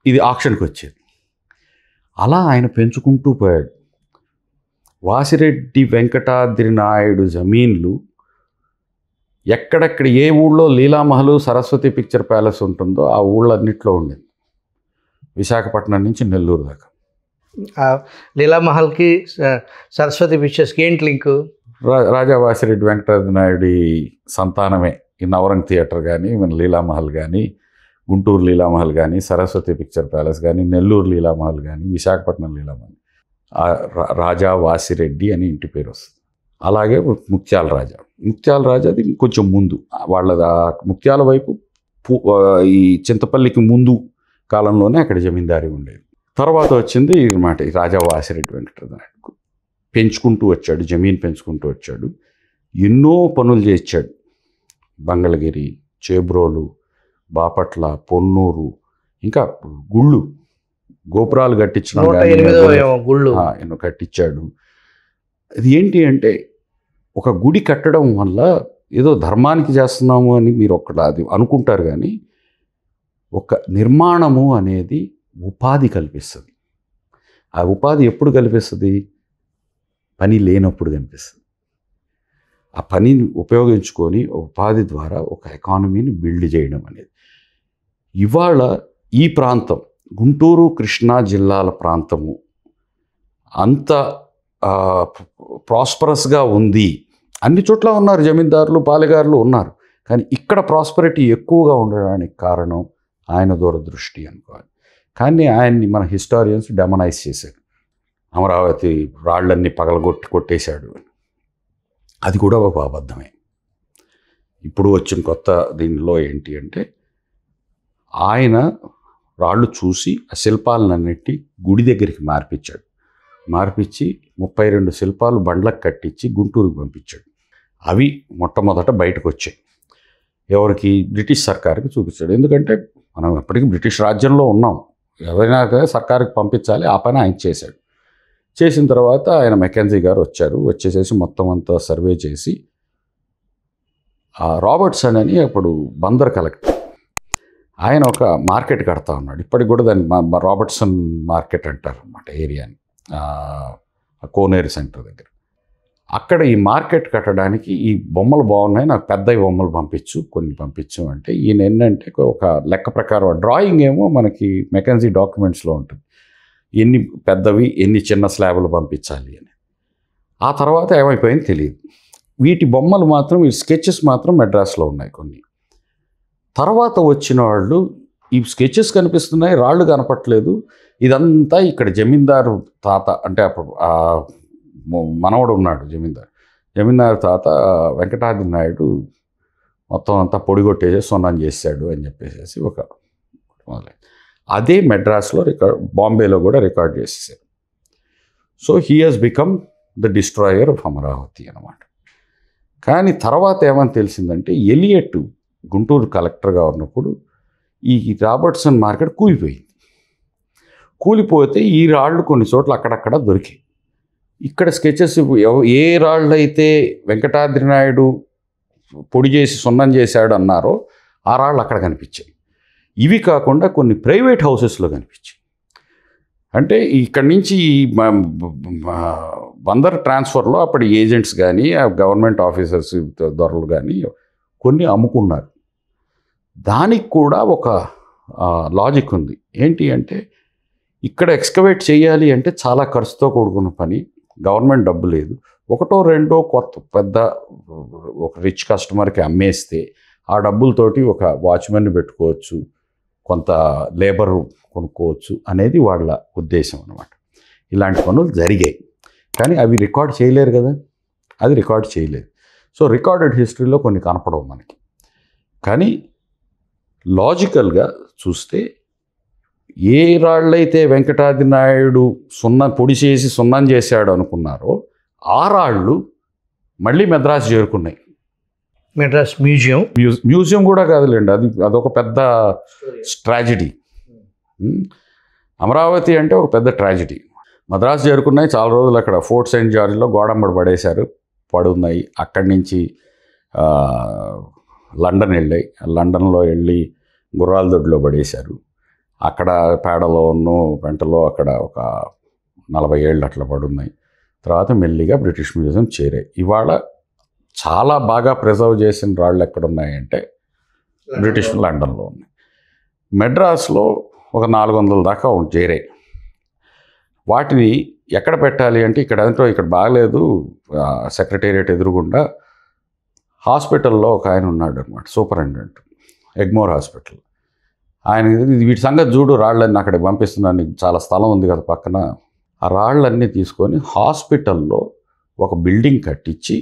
ఇది ఆక్షన్కి వచ్చేది. అలా ఆయన పెంచుకుంటూ పోయాడు. వాసిరెడ్డి వెంకటాద్రి నాయుడు జమీన్లు ఎక్కడెక్కడ ఏ ఊళ్ళో లీలామహల్ సరస్వతి పిక్చర్ ప్యాలెస్ ఉంటుందో ఆ ఊళ్ళన్నింటిలో ఉండేది, విశాఖపట్నం నుంచి నెల్లూరు దాకా. లీలామహల్కి సరస్వతి పిక్చర్స్కి ఏంటి లింకు? రాజా వాసిరెడ్డి వెంకటాద్రి నాయుడి సంతానమే ఈ నవరంగ్ థియేటర్ కానీ, మన లీలామహల్ కానీ, గుంటూరు లీలామహల్ కానీ, సరస్వతి పిక్చర్ ప్యాలెస్ కానీ, నెల్లూరు లీలామహల్ కానీ, విశాఖపట్నం లీలామహల్, రాజా వాసిరెడ్డి అని ఇంటి పేరు వస్తుంది. అలాగే ముత్యాల రాజా. ముత్యాల రాజాది కొంచెం ముందు, వాళ్ళ ముత్యాల వైపు ఈ చింతపల్లికి ముందు కాలంలోనే అక్కడ జమీందారీ ఉండేది. తర్వాత వచ్చింది మాట రాజా వాసిరెడ్డి వెంకటనాయుడు. పెంచుకుంటూ వచ్చాడు, జమీన్ పెంచుకుంటూ వచ్చాడు, ఎన్నో పనులు చేయించాడు. మంగళగిరి, చేబ్రోలు, బాపట్ల, పొన్నూరు, ఇంకా గుళ్ళు, గోపురాలు కట్టించడం ఎన్నో కట్టించాడు. అది ఏంటి అంటే ఒక గుడి కట్టడం వల్ల ఏదో ధర్మానికి చేస్తున్నాము అని మీరు అది అనుకుంటారు, కానీ ఒక నిర్మాణము అనేది ఉపాధి కల్పిస్తుంది. ఆ ఉపాధి ఎప్పుడు కల్పిస్తుంది? పని లేనప్పుడు కనిపిస్తుంది. ఆ పనిని ఉపయోగించుకొని ఉపాధి ద్వారా ఒక ఎకానమీని బిల్డ్ చేయడం అనేది. ఇవాళ ఈ ప్రాంతం గుంటూరు కృష్ణా జిల్లాల ప్రాంతము అంత ప్రాస్పరస్గా ఉంది. అన్ని చోట్ల ఉన్నారు జమీందారులు, పాలెగారులు ఉన్నారు, కానీ ఇక్కడ ప్రాస్పరిటీ ఎక్కువగా ఉండడానికి కారణం ఆయన దూరదృష్టి అనుకోవాలి. కానీ ఆయన్ని మన హిస్టారియన్స్ డెమనైజ్ చేశారు. అమరావతి రాళ్ళన్నీ కొట్టేశాడు. అది కూడా ఒక అబద్ధమే. ఇప్పుడు వచ్చిన కొత్త దీనిలో ఏంటి అంటే ఆయన రాళ్ళు చూసి ఆ శిల్పాలన్నిటి గుడి దగ్గరికి మార్పించి 32 శిల్పాలు బండ్లకు కట్టించి గుంటూరుకు పంపించాడు. అవి మొట్టమొదట బయటకు వచ్చాయి. ఎవరికి? బ్రిటిష్ సర్కార్కి చూపించాడు. ఎందుకంటే మనం అప్పటికి బ్రిటిష్ రాజ్యంలో ఉన్నాం, ఎవరైనా సర్కారుకి పంపించాలి. ఆ పని ఆయన చేశాడు. చేసిన తర్వాత ఆయన మెకెన్జీ గారు వచ్చేసేసి మొత్తం అంతా సర్వే చేసి రాబర్ట్సన్ అని అప్పుడు బందర్ కలెక్టర్, ఆయన ఒక మార్కెట్ కడతా ఉన్నాడు. ఇప్పటికి కూడా దాన్ని రాబర్ట్సన్ మార్కెట్ అంటారు అన్నమాట ఏరియాని, కోనేరు సెంటర్ దగ్గర. అక్కడ ఈ మార్కెట్ కట్టడానికి ఈ బొమ్మలు బాగున్నాయి, నాకు పెద్ద బొమ్మలు కొన్ని పంపించు అంటే ఈయన ఏంటంటే ఒక లెక్క ప్రకారం డ్రాయింగ్ ఏమో మనకి మెకెన్జీ డాక్యుమెంట్స్లో ఉంటుంది, ఎన్ని పెద్దవి ఎన్ని చిన్న స్లాబులు పంపించాలి అని. ఆ తర్వాత ఏమైపోయింది తెలియదు. వీటి బొమ్మలు మాత్రం, ఈ స్కెచెస్ మాత్రం మెడ్రాస్లో ఉన్నాయి కొన్ని. తర్వాత వచ్చిన వాళ్ళు ఈ స్కెచెస్ కనిపిస్తున్నాయి, రాళ్ళు కనపట్లేదు, ఇదంతా ఇక్కడ జమీందారు తాత అంటే అప్పుడు మనవడు ఉన్నాడు జమీందారు తాత వెంకటాద్రి నాయుడు మొత్తం అంతా పొడిగొట్టేసి సున్నం చేశాడు అని చెప్పేసి ఒక మొదలైంది. అదే మెడ్రాస్లో బాంబేలో కూడా రికార్డ్ చేసేసారు. So he has become the destroyer of Amaravati అన్నమాట. కానీ తర్వాత ఏమని తెలిసిందంటే ఎలియట్ గుంటూరు కలెక్టర్గా ఉన్నప్పుడు ఈ రాబర్ట్సన్ మార్కెట్ కూలిపోతే ఈ రాళ్ళు కొన్ని చోట్ల అక్కడక్కడ దొరికాయి. ఇక్కడ స్కెచెస్ ఏ రాళ్ళు అయితే వెంకటాద్రి నాయుడు పొడి చేసి సున్నం చేశాడు అన్నారో ఆ రాళ్ళు అక్కడ కనిపించాయి. ఇవి కాకుండా కొన్ని ప్రైవేట్ హౌసెస్లో కనిపించాయి. అంటే ఇక్కడి నుంచి బందర్ ట్రాన్స్ఫర్లో అప్పటి ఏజెంట్స్ కానీ గవర్నమెంట్ ఆఫీసర్స్ దొరలు కానీ కొన్ని అమ్ముకున్నారు. దానికి కూడా ఒక లాజిక్ ఉంది. ఏంటి అంటే ఇక్కడ ఎక్స్కవేట్ చేయాలి అంటే చాలా ఖర్చుతో కూడుకున్న పని, గవర్నమెంట్ డబ్బు లేదు. ఒకటో రెండో పెద్ద ఒక రిచ్ కస్టమర్కి అమ్మేస్తే ఆ డబ్బులతోటి ఒక వాచ్మెన్ని పెట్టుకోవచ్చు, కొంత లేబర్ కొనుక్కోవచ్చు అనేది వాళ్ళ ఉద్దేశం అన్నమాట. ఇలాంటి పనులు జరిగాయి, కానీ అవి రికార్డ్ చేయలేరు కదా, అది రికార్డ్ చేయలేదు. సో రికార్డెడ్ హిస్టరీలో కొన్ని కనపడవు మనకి. కానీ లాజికల్గా చూస్తే ఏ రాళ్ళైతే వెంకటాద్రి నాయుడు పొడి చేసి సున్నం చేశాడు అనుకున్నారో ఆ రాళ్ళు మళ్ళీ మెడ్రాస్ చేరుకున్నాయి. మెడ్రాస్ మ్యూజియం కూడా కాదులేండి, అదొక పెద్ద ట్రాజెడీ. అమరావతి అంటే ఒక పెద్ద ట్రాజెడీ. మద్రాసు చేరుకున్నాయి, చాలా రోజులు అక్కడ ఫోర్ట్ సెయింట్ జార్జ్లో గోడంబడి పడేశారు, పడున్నాయి. అక్కడి నుంచి లండన్ వెళ్ళాయి, లండన్లో వెళ్ళి గుర్రాల దొడ్లో పడేశారు. అక్కడ పేడలో వెంటలో అక్కడ ఒక 40 ఏళ్ళు అట్లా పడున్నాయి. తర్వాత మెల్లిగా బ్రిటిష్ మ్యూజియం చేరాయి. ఇవాళ చాలా బాగా ప్రిజర్వ్ చేసిన రాళ్ళు ఎక్కడున్నాయంటే బ్రిటిష్ లండన్లో ఉన్నాయి. మెడ్రాస్లో ఒక 400 దాకా చేరాయి. వాటిని ఎక్కడ పెట్టాలి అంటే ఇక్కడ బాగలేదు, సెక్రటేరియట్ ఎదురుగుండా హాస్పిటల్లో ఒక ఆయన ఉన్నాడు అనమాట, సూపరింటెండెంట్, ఎగ్మోర్ హాస్పిటల్. ఆయన వీటి సంగతి చూడు, రాళ్ళన్నీ అక్కడికి పంపిస్తున్నాను, నీకు చాలా స్థలం ఉంది కదా పక్కన. ఆ రాళ్ళన్నీ తీసుకొని హాస్పిటల్లో ఒక బిల్డింగ్ కట్టించి,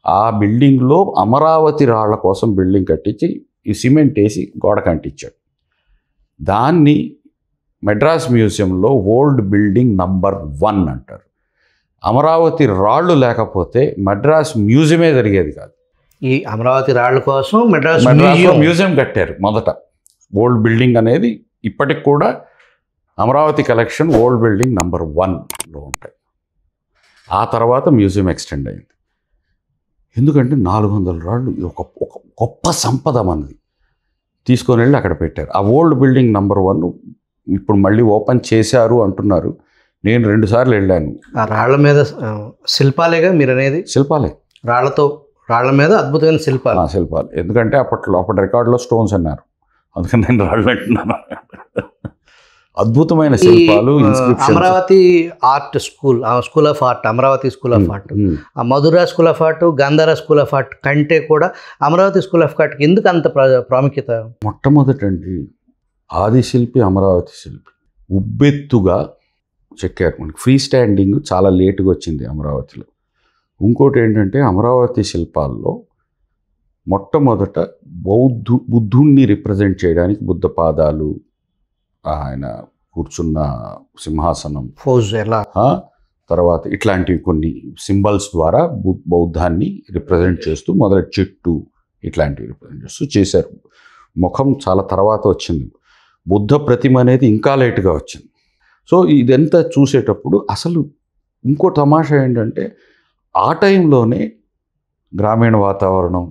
ఆ బిల్డింగ్లో అమరావతి రాళ్ల కోసం బిల్డింగ్ కట్టించి ఈ సిమెంట్ వేసి గోడ కంటించాడు. దాన్ని మెడ్రాస్ మ్యూజియంలో ఓల్డ్ బిల్డింగ్ నంబర్ 1 అంటారు. అమరావతి రాళ్ళు లేకపోతే మెడ్రాస్ మ్యూజియమే జరిగేది కాదు. ఈ అమరావతి రాళ్ళ కోసం మెడ్రాస్ మ్యూజియం కట్టారు మొదట. ఓల్డ్ బిల్డింగ్ అనేది ఇప్పటికి కూడా Amaravati collection old building number 1లో ఉంటాయి. ఆ తర్వాత మ్యూజియం ఎక్స్టెండ్ అయింది. ఎందుకంటే 400 రాళ్ళు ఒక గొప్ప సంపద మనది. తీసుకొని వెళ్ళి అక్కడ పెట్టారు. ఆ ఓల్డ్ బిల్డింగ్ నంబర్ 1 ఇప్పుడు మళ్ళీ ఓపెన్ చేశారు అంటున్నారు. నేను 2 సార్లు వెళ్ళాను. ఆ రాళ్ల మీద శిల్పాలేగా మీరు అనేది? శిల్పాలే, రాళ్ల మీద అద్భుతమైన శిల్పాలు. ఎందుకంటే అప్పటి రికార్డులో స్టోన్స్ అన్నారు, అందుకని నేను రాళ్ళు అంటున్నాను. అద్భుతమైన శిల్పాలు. Amaravati art school of art, Amaravati school of art, ఆ Mathura school of art, Gandhara school of art కంటే కూడా అమరావతి స్కూల్ ఆఫ్ ఆర్ట్కి ఎందుకు అంత ప్రాముఖ్యత? మొట్టమొదటండి ఆదిశిల్పి అమరావతి శిల్పి ఉబ్బెత్తుగా చెక్కారు. మనకి ఫ్రీ స్టాండింగ్ చాలా లేటుగా వచ్చింది అమరావతిలో. ఇంకోటి ఏంటంటే అమరావతి శిల్పాల్లో మొట్టమొదట బుద్ధుణ్ణి రిప్రజెంట్ చేయడానికి బుద్ధ పాదాలు, ఆయన కూర్చున్న సింహాసనం, తర్వాత ఇట్లాంటివి కొన్ని సింబల్స్ ద్వారా బౌద్ధాన్ని రిప్రజెంట్ చేస్తూ మొదటి చెట్టు ఇట్లాంటివి రిప్రజెంట్ చేస్తూ చేశారు. ముఖం చాలా తర్వాత వచ్చింది. బుద్ధ ప్రతిమ అనేది ఇంకా లేటుగా వచ్చింది. సో ఇదంతా చూసేటప్పుడు అసలు ఇంకో తమాషా ఏంటంటే ఆ టైంలోనే గ్రామీణ వాతావరణం,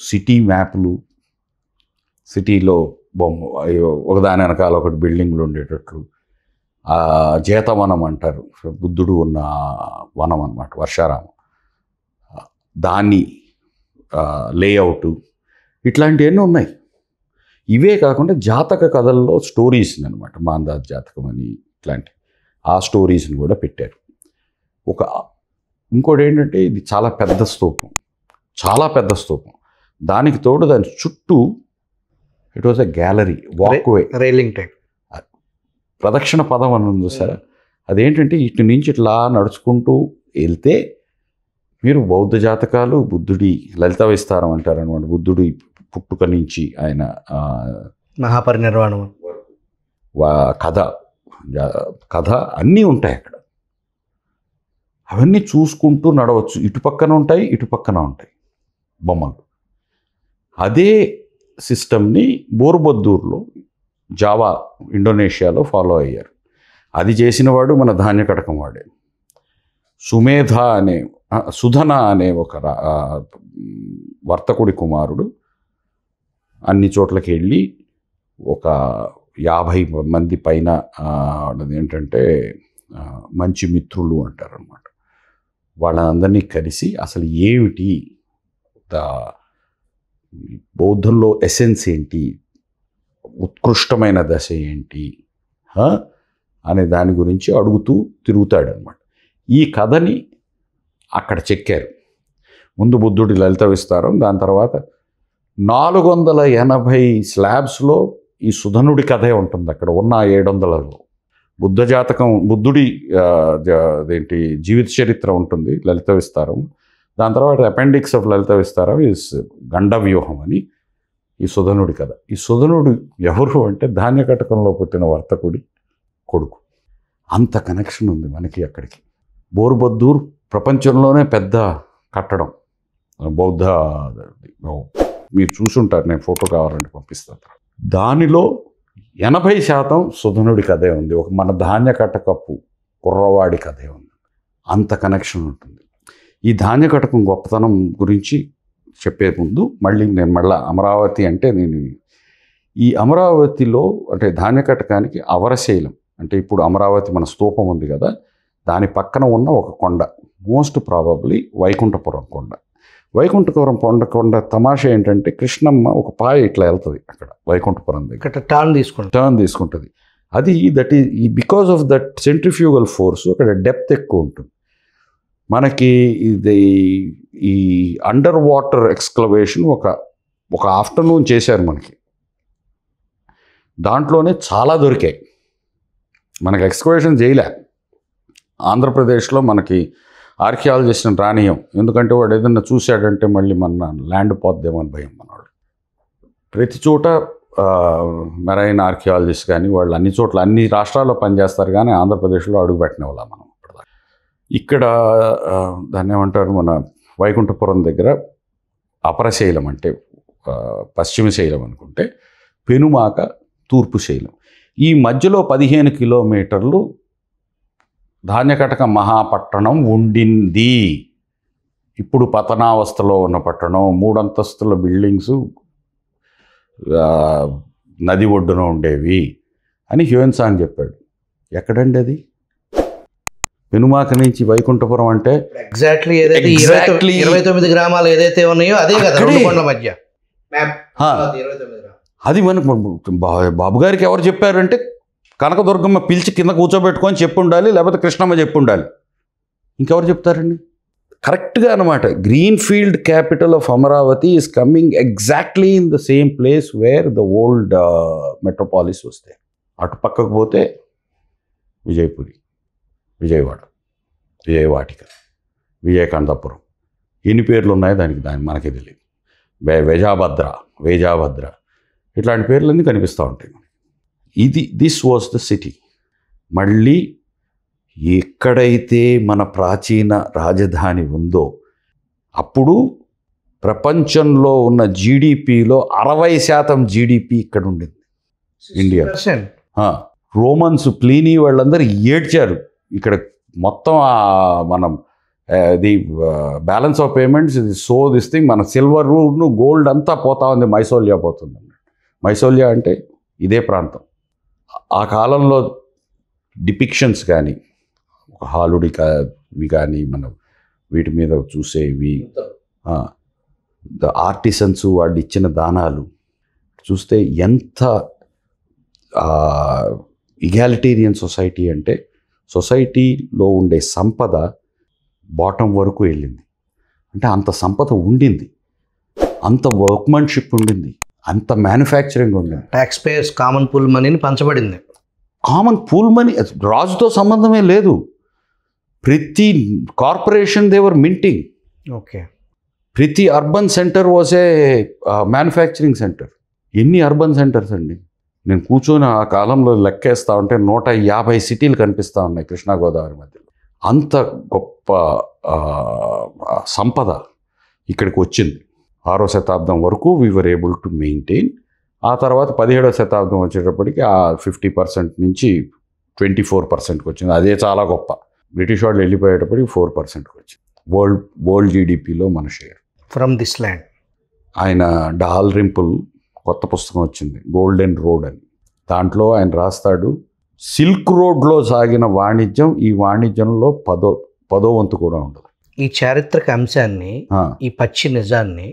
సిటీ మ్యాప్లు, సిటీలో ఒకదాని వెనకాల ఒకటి బిల్డింగ్లు ఉండేటట్లు, జీతవనం అంటారు, బుద్ధుడు ఉన్న వనం అన్నమాట, వర్షారామం, దాన్ని లేఅవుటు, ఇట్లాంటివన్నీ ఉన్నాయి. ఇవే కాకుండా జాతక కథల్లో స్టోరీస్ని అనమాట, మాందాత జాతకం అని ఇట్లాంటి ఆ స్టోరీస్ని కూడా పెట్టారు. ఇంకోటి ఏంటంటే ఇది చాలా పెద్ద స్తూపం, దానికి తోడు దాని చుట్టూ it was a gallery, walkway, railing type, ప్రదక్షిణ పదం అని ఉంది సార్. అదేంటంటే ఇటు నుంచి ఇట్లా నడుచుకుంటూ వెళ్తే మీరు బౌద్ధ జాతకాలు, బుద్ధుడి లలిత విస్తారం అంటారు అనమాట, బుద్ధుడి పుట్టుక నుంచి ఆయన మహాపరినిర్వాణం కథ అన్నీ ఉంటాయి అక్కడ. అవన్నీ చూసుకుంటూ నడవచ్చు. ఇటుపక్కన ఉంటాయి బొమ్మలు. అదే సిస్టమ్ని బోర్బొద్దూర్లో, జావా, ఇండోనేషియాలో ఫాలో అయ్యారు. అది చేసిన వాడు మన ధాన్యకటకం వాడే. సుధన అనే ఒక వర్తకుడి కుమారుడు అన్ని చోట్లకి వెళ్ళి ఒక 50 మంది పైన ఏంటంటే మంచి మిత్రులు అంటారనమాట, వాళ్ళందరినీ కలిసి అసలు ఏమిటి బౌద్ధంలో ఎసెన్స్ ఏంటి, ఉత్కృష్టమైన దశ ఏంటి అనే దాని గురించి అడుగుతూ తిరుగుతాడనమాట. ఈ కథని అక్కడ చెక్కారు. ముందు బుద్ధుడి లలిత విస్తారం, దాని తర్వాత 480 స్లాబ్స్లో ఈ సుధనుడి కథే ఉంటుంది. అక్కడ ఉన్న 700లో బుద్ధ జాతకం, బుద్ధుడి జీవిత చరిత్ర ఉంటుంది లలిత విస్తారం. దాని తర్వాత అపెండిక్స్ ఆఫ్ లలిత విస్తారం ఈజ్ గండవ్యూహం అని ఈ సుధనుడి కథ. ఈ సుధనుడు ఎవరు అంటే ధాన్యకటకంలో పుట్టిన వర్తకుడి కొడుకు. అంత కనెక్షన్ ఉంది మనకి అక్కడికి. బోర్బొద్దూర్ ప్రపంచంలోనే పెద్ద కట్టడం బౌద్ధ, మీరు చూసుంటారు, నేను ఫోటో కావాలంటే పంపిస్తాను. దానిలో 80% సుధనుడి కథే ఉంది, ఒక మన ధాన్యకటకపు కుర్రవాడి కథే ఉంది. అంత కనెక్షన్ ఉంటుంది. ఈ ధాన్యకటకం గొప్పతనం గురించి చెప్పే ముందు మళ్ళీ అమరావతి అంటే ఈ అమరావతిలో అంటే ధాన్యకటకానికి అవరశైలం అంటే ఇప్పుడు అమరావతి మన స్తూపం ఉంది కదా, దాని పక్కన ఉన్న ఒక కొండ, మోస్ట్ ప్రాబబ్లీ వైకుంఠపురం కొండ. వైకుంఠపురం కొండ తమాషా ఏంటంటే కృష్ణమ్మ ఒక పాయ ఇట్లా వెళ్తుంది అక్కడ వైకుంఠపురం దగ్గర, టర్న్ తీసుకుంటుంది. అది because of that centrifugal force అక్కడ డెప్త్ ఎక్కువ ఉంటుంది. మనకి ఈ అండర్ వాటర్ ఎక్స్క్లవేషన్ ఒక ఆఫ్టర్నూన్ చేశారు మనకి. దాంట్లోనే చాలా దొరికాయి. మనకి ఎక్స్కవేషన్ చేయలే. ఆంధ్రప్రదేశ్లో మనకి ఆర్కియాలజిస్ట్ని రానియం, ఎందుకంటే వాడు ఏదన్నా చూశాడంటే మళ్ళీ మన ల్యాండ్ పోద్దేమో అని భయం మనవాడు. ప్రతి చోట మెరైన్ ఆర్కియాలజిస్ట్ కానీ వాళ్ళు అన్ని చోట్ల అన్ని రాష్ట్రాల్లో పనిచేస్తారు, కానీ ఆంధ్రప్రదేశ్లో అడుగుపెట్టిన వాళ్ళ మనం. ఇక్కడ దాన్ని ఏమంటారు, మన వైకుంఠపురం దగ్గర అపరశైలం అంటే పశ్చిమ శైలం అనుకుంటే, పెనుమాక తూర్పు శైలం, ఈ మధ్యలో 15 కిలోమీటర్లు ధాన్యకటక మహాపట్టణం ఉండింది. ఇప్పుడు పతనావస్థలో ఉన్న పట్టణం, 3 అంతస్తుల బిల్డింగ్స్ నది ఒడ్డున ఉండేవి అని హ్యూయన్సాంగ్ చెప్పాడు. ఎక్కడండి అది? పెనుమాక నుంచి వైకుంఠపురం అంటే ఎగ్జాక్ట్లీ ఏదైతే 29 గ్రామాలు ఏదైతే ఉన్నాయో అదే కదా, రెండు కొండల మధ్య. అది మనకు బాబు గారికి ఎవరు చెప్పారంటే కనకదుర్గమ్మ పిలిచి కింద కూర్చోబెట్టుకొని చెప్పు ఉండాలి, లేకపోతే కృష్ణమ్మ చెప్పు ఉండాలి. ఇంకెవరు చెప్తారండి? కరెక్ట్గా అనమాట. Green field capital of Amaravati is coming exactly in the same place where the old metropolis వస్తే. అటు పక్కకు పోతే విజయపురి, విజయవాడ, విజయవాటిక, విజయకాంతాపురం, ఎన్ని పేర్లు ఉన్నాయో దానికి మనకే తెలియదు. వేజాభద్ర ఇట్లాంటి పేర్లన్నీ కనిపిస్తూ ఉంటాయి. This was the city. మళ్ళీ ఎక్కడైతే మన ప్రాచీన రాజధాని ఉందో అప్పుడు ప్రపంచంలో ఉన్న జీడిపిలో 60% జీడిపి ఇక్కడ ఉండింది, ఇండియా. రోమన్స్, ప్లీనీ వాళ్ళందరూ ఏడ్చారు. ఇక్కడ మొత్తం మనం ది బ్యాలెన్స్ ఆఫ్ పేమెంట్స్ ఇది దిస్ థింగ్, మన సిల్వర్ను గోల్డ్ అంతా పోతా ఉంది, మైసోలియా పోతుంది. మైసోలియా అంటే ఇదే ప్రాంతం. ఆ కాలంలో డిపిక్షన్స్ కానీ, ఒక హాలుడి ఇవి కానీ, మనం వీటి మీద చూసేవి, ద ఆర్టిసన్స్ వాళ్ళు ఇచ్చిన దానాలు చూస్తే ఎంత ఇగాలిటేరియన్ సొసైటీ అంటే, సొసైటీలో ఉండే సంపద బాటం వరకు వెళ్ళింది. అంటే అంత సంపద ఉండింది, అంత వర్క్మన్షిప్ ఉండింది, అంత మ్యానుఫ్యాక్చరింగ్ ఉండింది. ట్యాక్స్ పేయర్స్ కామన్ పూల్ మనీని పంచబడింది. కామన్ పూల్ మనీ రాజుతో సంబంధమే లేదు. ప్రతి కార్పొరేషన్ దేవర్ మింటింగ్. ఓకే. ప్రతి urban centre was a manufacturing centre. ఎన్ని అర్బన్ సెంటర్స్ అండి! నేను కూర్చొని ఆ కాలంలో లెక్కేస్తా ఉంటే 150 సిటీలు కనిపిస్తూ ఉన్నాయి కృష్ణా గోదావరి మధ్యలో. అంత గొప్ప సంపద ఇక్కడికి వచ్చింది. 6వ శతాబ్దం వరకు we were able to maintain. ఆ తర్వాత 17వ శతాబ్దం వచ్చేటప్పటికి ఆ 50% నుంచి 24%కి వచ్చింది. అదే చాలా గొప్ప. బ్రిటిష్ వాళ్ళు వెళ్ళిపోయేటప్పటికి 4%కి వచ్చింది. వరల్డ్ జీడిపిలో మన షేర్ ఫ్రమ్ దిస్ ల్యాండ్. ఆయన డాల్ రింపుల్ కొత్త పుస్తకం వచ్చింది, గోల్డెన్ రోడ్ అని. దాంట్లో ఆయన రాస్తాడు, సిల్క్ రోడ్లో సాగిన వాణిజ్యం ఈ వాణిజ్యంలో పదో వంతు కూడా ఉండదు. ఈ చారిత్రక అంశాన్ని, ఈ పచ్చి నిజాన్ని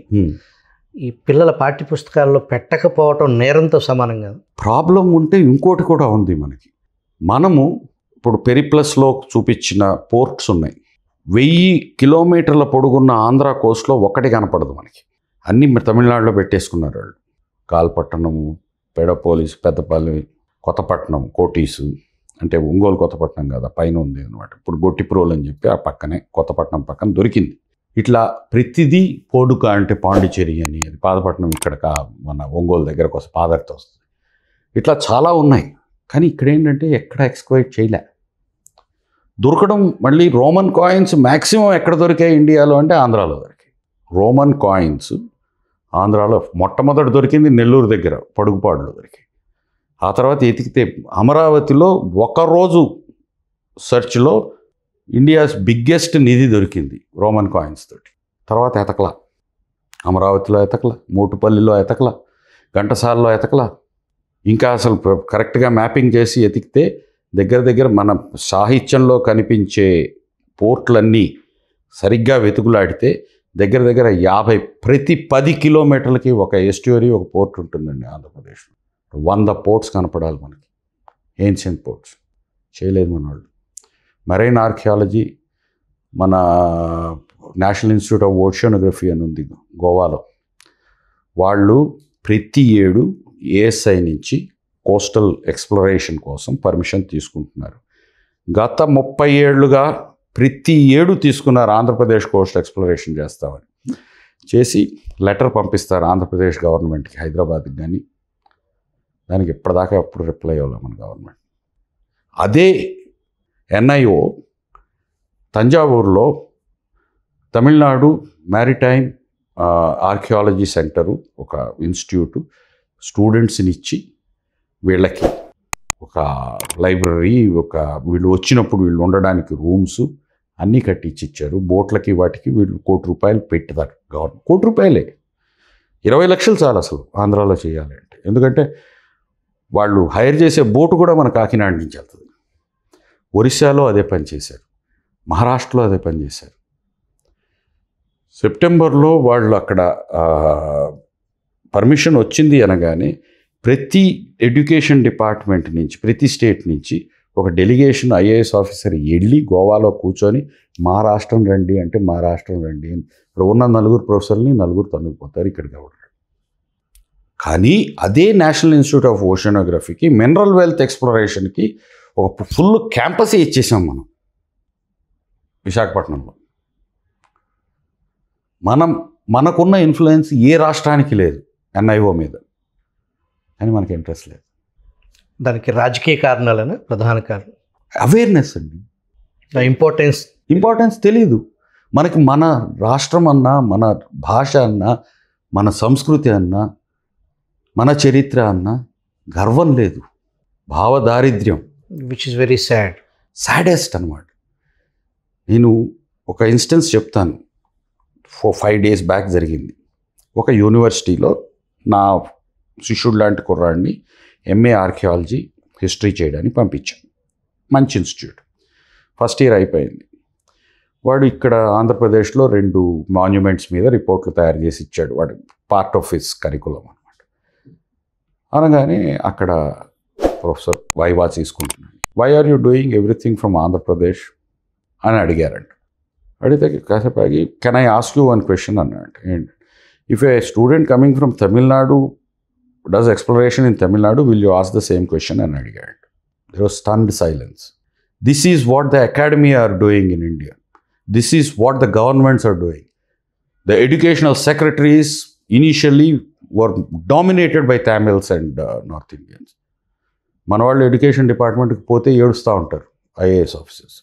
ఈ పిల్లల పాఠ్యపుస్తకాల్లో పెట్టకపోవటం నేరంతో సమానం కాదు. ప్రాబ్లం ఉంటే ఇంకోటి కూడా ఉంది మనకి. మనము ఇప్పుడు పెరిప్లస్లో చూపించిన పోర్ట్స్ ఉన్నాయి. 1000 కిలోమీటర్ల పొడుగున్న ఆంధ్ర కోస్ట్లో ఒకటి కనపడదు మనకి. అన్నీ తమిళనాడులో పెట్టేసుకున్నారు వాళ్ళు. కాల్పట్టణము, పెడపోలిస్, పెద్దపల్లి, కొత్తపట్నం, కోటీసు, అంటే ఒంగోలు కొత్తపట్నం కదా, పైన ఉంది అనమాట. ఇప్పుడు గొట్టిప్రోలు అని చెప్పి ఆ పక్కనే కొత్తపట్నం పక్కన దొరికింది. ఇట్లా ప్రతిదీ పోడుక అంటే పాండిచేరి అని, అది పాదపట్నం ఇక్కడ మన ఒంగోలు దగ్గర కోసం పాదర్తో వస్తుంది. ఇట్లా చాలా ఉన్నాయి. కానీ ఇక్కడ ఏంటంటే ఎక్కడ ఎక్స్క్వైట్ చేయలే. దొరకడం మళ్ళీ రోమన్ కాయిన్స్ మ్యాక్సిమం ఎక్కడ దొరికాయి ఇండియాలో అంటే ఆంధ్రాలో దొరికాయి. రోమన్ కాయిన్స్ ఆంధ్రాలో మొట్టమొదటి దొరికింది నెల్లూరు దగ్గర పడుగుపాడులో దొరికాయి. ఆ తర్వాత ఎతికితే అమరావతిలో ఒకరోజు సెర్చ్లో ఇండియాస్ బిగ్గెస్ట్ నిధి దొరికింది రోమన్ కాయిన్స్ తోటి. తర్వాత ఎతకలా, అమరావతిలో ఎతకలా, మోటుపల్లిలో ఎతకలా, ఘంటసాలలో ఎతకలా. ఇంకా అసలు కరెక్ట్గా మ్యాపింగ్ చేసి ఎతికితే దగ్గర మన సాహిత్యంలో కనిపించే పోర్ట్లన్నీ సరిగ్గా వెతుకులాడితే దగ్గర 50, ప్రతి 10 కిలోమీటర్లకి ఒక ఎస్ట్యూరీ, ఒక పోర్ట్ ఉంటుందండి ఆంధ్రప్రదేశ్లో. 100 పోర్ట్స్ కనపడాలి మనకి, ఏన్షియంట్ పోర్ట్స్. చేయలేదు మన వాళ్ళు. మెరైన్ ఆర్కియాలజీ, మన నేషనల్ ఇన్స్టిట్యూట్ ఆఫ్ ఓషియోనోగ్రఫీ అని ఉంది గోవాలో. వాళ్ళు ప్రతి ఏడు ఏఎస్ఐ నుంచి కోస్టల్ ఎక్స్ప్లోరేషన్ కోసం పర్మిషన్ తీసుకుంటున్నారు. గత 30 ఏళ్లుగా ప్రతి ఏడు తీసుకున్నారు ఆంధ్రప్రదేశ్ కోస్ట్ ఎక్స్ప్లోరేషన్ చేస్తామని. చేసి లెటర్ పంపిస్తారు ఆంధ్రప్రదేశ్ గవర్నమెంట్కి, హైదరాబాద్కి. కానీ దానికి ఇప్పటిదాకా ఎప్పుడు రిప్లై అవ్వలేదు మన గవర్నమెంట్. అదే ఎన్ఐఓ తంజావూరులో తమిళనాడు మ్యారిటైమ్ ఆర్కియాలజీ సెంటరు, ఒక ఇన్స్టిట్యూటు, స్టూడెంట్స్ని ఇచ్చి వీళ్ళకి ఒక లైబ్రరీ, వీళ్ళు వచ్చినప్పుడు వీళ్ళు ఉండడానికి రూమ్స్ అన్నీ కట్టించి ఇచ్చారు. బోట్లకి వాటికి వీళ్ళు ₹1 కోటి పెట్టుతారు గవర్నమెంట్. ₹1 కోటి, 20 లక్షలు చాలు అసలు ఆంధ్రాలో చేయాలి అంటే. ఎందుకంటే వాళ్ళు హైర్ చేసే బోటు కూడా మన కాకినాడ నుంచి వెళ్తుంది. ఒరిస్సాలో అదే పని చేశారు, మహారాష్ట్రలో అదే పని చేశారు. సెప్టెంబర్లో వాళ్ళు అక్కడ పర్మిషన్ వచ్చింది అనగానే ప్రతి ఎడ్యుకేషన్ డిపార్ట్మెంట్ నుంచి, ప్రతి స్టేట్ నుంచి ఒక డెలిగేషన్ ఐఏఎస్ ఆఫీసర్ వెళ్ళి గోవాలో కూర్చొని మా రాష్ట్రం రండి అంటే మా రాష్ట్రం రండి అని. ఇక్కడ ఉన్న 4 ప్రొఫెసర్ని 4 తన్నుకుపోతారు ఇక్కడికి ఎవరు. కానీ అదే నేషనల్ ఇన్స్టిట్యూట్ ఆఫ్ ఓషనోగ్రఫీకి, మినరల్ వెల్త్ ఎక్స్ప్లోరేషన్కి ఒక ఫుల్ క్యాంపసే ఇచ్చేసాం మనం విశాఖపట్నంలో. మనకున్న ఇన్ఫ్లుయెన్స్ ఏ రాష్ట్రానికి లేదు ఎన్ఐఓ మీద, అని మనకి ఇంట్రెస్ట్ లేదు. దానికి రాజకీయ కారణాలనే ప్రధాన కారణం. అవేర్నెస్ అండి. ఇంపార్టెన్స్ తెలీదు మనకి. మన రాష్ట్రం అన్నా, మన భాష అన్నా, మన సంస్కృతి అన్నా, మన చరిత్ర అన్నా గర్వం లేదు. భావదారిద్ర్యం, విచ్ ఇస్ వెరీ సాడెస్ట్ అనమాట. నేను ఒక ఇన్స్టెన్స్ చెప్తాను. 5 days బ్యాక్ జరిగింది. ఒక యూనివర్సిటీలో నా శిష్యుడు లాంటి కుర్రాడిని ఎంఏ ఆర్కియాలజీ హిస్టరీ చేయడానికి పంపించాను. మంచి ఇన్స్టిట్యూట్. ఫస్ట్ ఇయర్ అయిపోయింది. వాడు ఇక్కడ ఆంధ్రప్రదేశ్లో 2 మాన్యుమెంట్స్ మీద రిపోర్ట్లు తయారు చేసి ఇచ్చాడు. వాడు పార్ట్ ఆఫ్ హిస్ కరికులం అనమాట. అనగానే అక్కడ ప్రొఫెసర్ వైవా తీసుకుంటున్నాడు. Why are you doing everything from Andhra Pradesh అని అడిగారంట. అడిగితే కాసేపు ఆగి, can I ask you one question అన్నాడు. ఏంటి? If a student coming from Tamil Nadu does exploration in Tamil Nadu, will you ask the same question అని అడిగాడు. There was stunned silence. This is what the academy are doing in India. This is what the governments are doing. The educational secretaries initially were dominated by Tamils and North Indians. మన వాళ్ళు education డిపార్ట్మెంట్కి పోతే ఏడుస్తూ ఉంటారు IAS officers,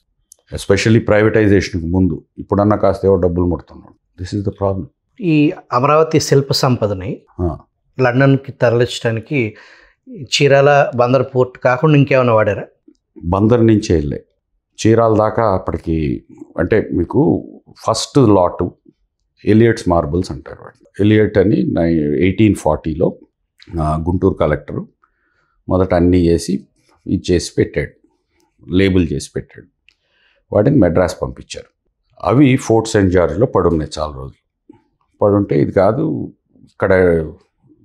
especially ప్రైవేటైజేషన్కి ముందు. ఇప్పుడన్నా కాస్త ఏవో డబ్బులు ముడుతున్నాడు. This is the problem. ఈ అమరావతి శిల్ప సంపదని లండన్కి తరలించడానికి చీరాల బందర్ పోర్ట్ కాకుండా ఇంకేమైనా వాడారా? బందర్ నుంచే వెళ్ళాయి చీరాల దాకా. అప్పటికి అంటే మీకు ఫస్ట్ లాటు ఎలియట్స్ మార్బుల్స్ అంటారు వాటిని. ఎలియట్ అని 1840లో గుంటూరు కలెక్టరు మొదట అన్నీ చేసి ఇది చేసి పెట్టాడు, లేబుల్ చేసి పెట్టాడు. వాటిని మెడ్రాస్ పంపించారు. అవి ఫోర్ట్ సెయింట్ జార్జ్లో పడున్నాయి చాలా రోజులు. పడుంటే ఇది కాదు, ఇక్కడ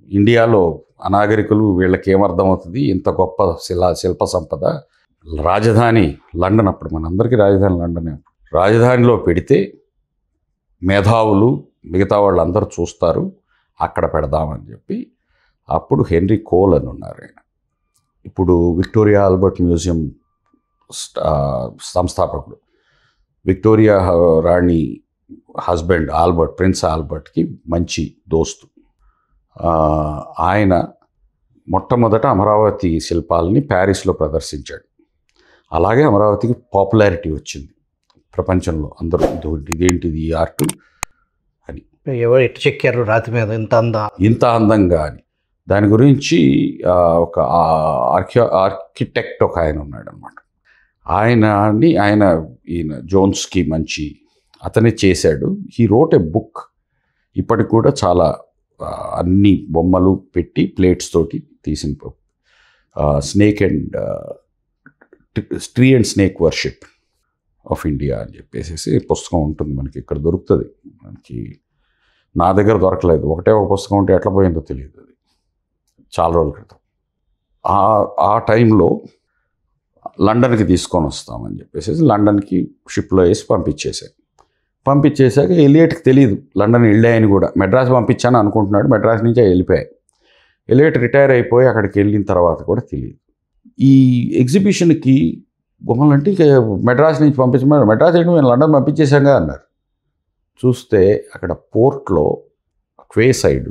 ఇండియాలో అనాగరికులు వీళ్ళకి ఏమర్థమవుతుంది, ఇంత గొప్ప శిల్ప సంపద, రాజధాని లండన్, అప్పుడు మనందరికీ రాజధాని లండనే. రాజధానిలో పెడితే మేధావులు మిగతా వాళ్ళు అందరూ చూస్తారు, అక్కడ పెడదామని చెప్పి అప్పుడు హెన్రీ కోల్ అని ఉన్నారు. ఆయన ఇప్పుడు విక్టోరియా ఆల్బర్ట్ మ్యూజియం సంస్థాపకుడు. విక్టోరియా రాణి హస్బెండ్ ఆల్బర్ట్, ప్రిన్స్ ఆల్బర్ట్కి మంచి దోస్తు. ఆయన మొట్టమొదట అమరావతి శిల్పాలని ప్యారిస్లో ప్రదర్శించాడు. అలాగే అమరావతికి పాపులారిటీ వచ్చింది ప్రపంచంలో. అందరూ ఇదేంటిది ఈ ఆర్టు అని, ఎవరు ఎట్టు చెక్కారు రాతి మీద ఇంత అందంగా అని. దాని గురించి ఒక ఆర్కిటెక్ట్ ఒక ఆయన ఉన్నాడు అనమాట. ఈయన జోన్స్కి మంచి అతనే చేశాడు. He wrote a book. ఇప్పటికి కూడా చాలా అన్ని బొమ్మలు పెట్టి ప్లేట్స్ తోటి తీసిన snake and tree and snake worship of India అని చెప్పేసి పుస్తకం ఉంటుంది మనకి. ఇక్కడ దొరుకుతుంది మనకి. నా దగ్గర దొరకలేదు. ఒకటే ఒక పుస్తకం ఉంటే ఎట్లా పోయిందో తెలియదు. అది చాలా రోజుల క్రితం. ఆ టైంలో లండన్కి తీసుకొని వస్తామని చెప్పేసి లండన్కి షిప్లో వేసి పంపించేశాక ఎలియట్కి తెలియదు లండన్ వెళ్ళాయని కూడా. మెడ్రాస్ పంపించాను అనుకుంటున్నాడు. మెడ్రాస్ నుంచి వెళ్ళిపోయాయి. ఎలియట్ రిటైర్ అయిపోయి అక్కడికి వెళ్ళిన తర్వాత కూడా తెలియదు. ఈ ఎగ్జిబిషన్కి బొమ్మలు అంటే ఇక మెడ్రాస్ నుంచి పంపించమన్నారు. మెడ్రాస్ ఏంటి, మేము లండన్ పంపించేశాగా అన్నారు. చూస్తే అక్కడ పోర్ట్లో క్వే సైడ్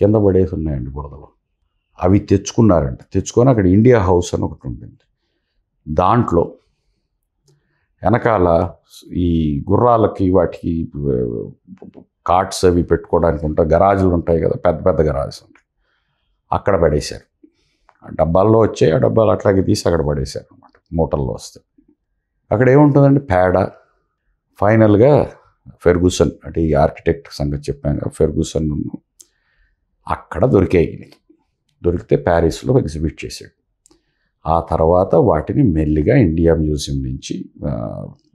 కింద పడేసి ఉన్నాయండి బురదలో. అవి తెచ్చుకున్నారంట. తెచ్చుకొని అక్కడ ఇండియా హౌస్ అని ఒకటి ఉంటుంది. దాంట్లో వెనకాల ఈ గుర్రాలకి వాటికి కార్ట్స్ అవి పెట్టుకోవడానికి ఉంటాయి, గరాజులు ఉంటాయి కదా, పెద్ద పెద్ద గరాజులు ఉంటాయి. అక్కడ పడేశారు. ఆ డబ్బాల్లో వచ్చాయి, ఆ డబ్బాలు అట్లాగే తీసి అక్కడ పడేశారు అనమాట. మూటల్లో వస్తాయి. అక్కడ ఏముంటుందండి, పేడ. ఫైనల్గా ఫెర్గూసన్ అంటే ఈ ఆర్కిటెక్ట్ సంగతి చెప్పాను కదా, ఫెర్గూసన్ అక్కడ దొరికితే ప్యారిస్లో ఎగ్జిబిట్ చేశాడు. ఆ తర్వాత వాటిని మెల్లిగా ఇండియా మ్యూజియం నుంచి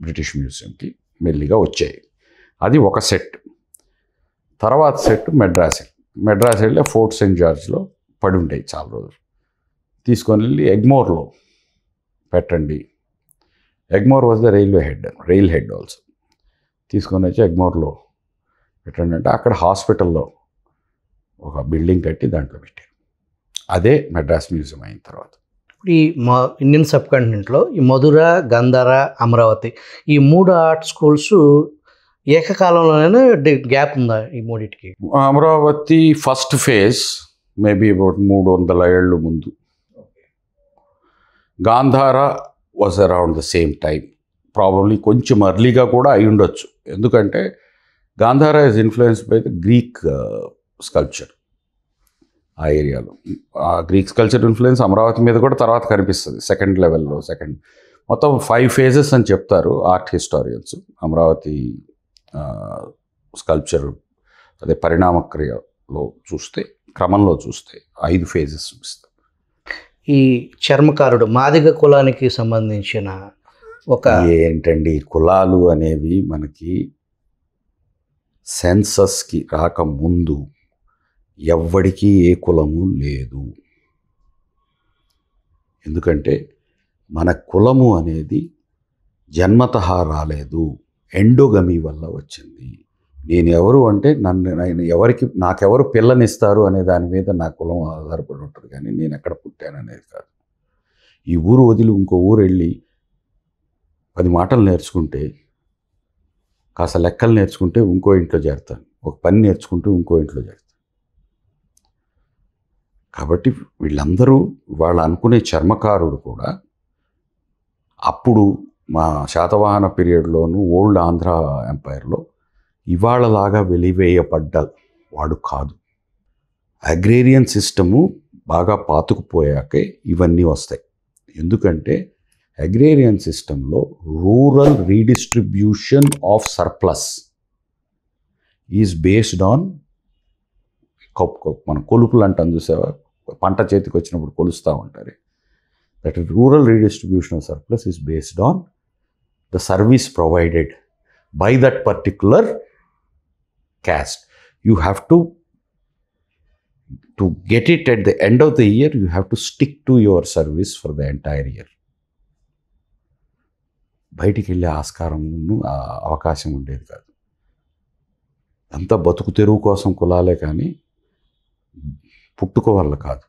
బ్రిటిష్ మ్యూజియంకి మెల్లిగా వచ్చాయి. అది ఒక సెట్. తర్వాత సెట్ మెడ్రాస్ వెళ్ళి ఫోర్ట్ సెయింట్ జార్జ్లో పడి ఉంటాయి చాలా రోజులు. తీసుకొని వెళ్ళి ఎగ్మోర్లో పెట్టండి. Egmore was the rail head also. తీసుకొని వచ్చి ఎగ్మోర్లో పెట్టండి అంటే అక్కడ హాస్పిటల్లో ఒక బిల్డింగ్ కట్టి దాంట్లో పెట్టారు. అదే మెడ్రాస్ మ్యూజియం అయిన తర్వాత. ఇప్పుడు ఈ ఇండియన్ సబ్ కాంటినెంట్లో ఈ మధుర, గంధార, అమరావతి ఈ 3 ఆర్ట్ స్కూల్స్ ఏకకాలంలోనే గ్యాప్ ఉందా ఈ మూడింటికి? Amaravati first phase maybe about 300 ఏళ్ళు ముందు. Gandhara was around the same time, probably కొంచెం అర్లీగా కూడా అయి ఉండొచ్చు. ఎందుకంటే Gandhara is influenced by the Greek sculpture. ఆ ఏరియాలో ఆ గ్రీక్ స్కల్ప్చర్ ఇన్ఫ్లుయెన్స్ అమరావతి మీద కూడా తర్వాత కనిపిస్తుంది. సెకండ్ లెవెల్లో మొత్తం 5 phases అని చెప్తారు ఆర్ట్ హిస్టారియన్స్. అమరావతి స్కల్ప్చర్ అదే పరిణామక్రియలో చూస్తే, క్రమంలో చూస్తే 5 phases చూపిస్తారు. ఈ చర్మకారుడు మాదిగ కులానికి సంబంధించిన ఒక ఏంటండి కులాలు అనేవి మనకి సెన్సస్కి రాకముందు ఎవ్వడికి ఏ కులము లేదు. ఎందుకంటే మన కులము అనేది జన్మతః రాలేదు, ఎండోగమీ వల్ల వచ్చింది. నేను ఎవరు అంటే నాకెవరు పిల్లనిస్తారు అనే దాని మీద నా కులం ఆధారపడి ఉంటుంది, కానీ నేను ఎక్కడ పుట్టాను అనేది కాదు. ఈ ఊరు వదిలి ఇంకో ఊరు వెళ్ళి 10 మాటలు నేర్చుకుంటే, కాస్త లెక్కలు నేర్చుకుంటే ఇంకో ఇంట్లో చేరుతాను, ఒక పని నేర్చుకుంటూ ఇంకో ఇంట్లో చేరుతాను. కాబట్టి వీళ్ళందరూ వాళ్ళు అనుకునే చర్మకారుడు కూడా అప్పుడు మా శాతవాహన పీరియడ్లోను ఓల్డ్ ఆంధ్ర ఎంపైర్లో ఇవాళలాగా వెలివేయబడ్డ వాడు కాదు. అగ్రేరియన్ సిస్టము బాగా పాతుకుపోయాకే ఇవన్నీ వస్తాయి. ఎందుకంటే అగ్రేరియన్ సిస్టంలో rural redistribution of surplus is based on మన కొలుపులు అంటాం చూసావా, పంట చేతికి వచ్చినప్పుడు కొలుస్తూ ఉంటారు. That rural redistribution of surplus is based on the service provided by that particular caste. You have to get it at the end of the year, you have to stick to your service for the entire year. బయటికి వెళ్ళే ఆస్కారము అవకాశం ఉండేది కాదు. అంతా బతుకు తెరువు కోసం కులాలే కానీ పుట్టుక వల్ల కాదు.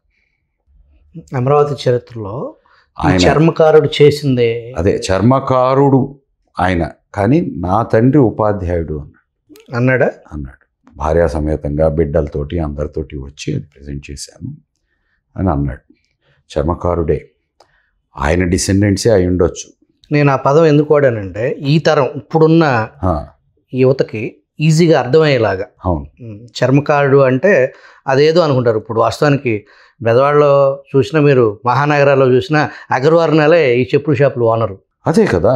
అమరావతి చరిత్రలో చర్మకారుడు చేసిందే అదే. చర్మకారుడు ఆయన, కానీ నా తండ్రి ఉపాధ్యాయుడు అన్నాడు. భార్యా సమేతంగా బిడ్డలతోటి అందరితోటి వచ్చి అది ప్రజెంట్ చేశాను అని అన్నాడు. చర్మకారుడే, ఆయన డిసెండెంట్సే అయి ఉండొచ్చు. నేను ఆ పదం ఎందుకు వాడానంటే ఈ తరం ఇప్పుడున్న యువతకి ఈజీగా అర్థమయ్యేలాగా. అవును, చర్మకారుడు అంటే అదేదో అనుకుంటారు. ఇప్పుడు వాస్తవానికి బెదవాడలో చూసినా, మీరు మహానగరాల్లో చూసినా అగర్వార్నలే ఈ చెప్పుల షాపులు ఓనరు. అదే కదా.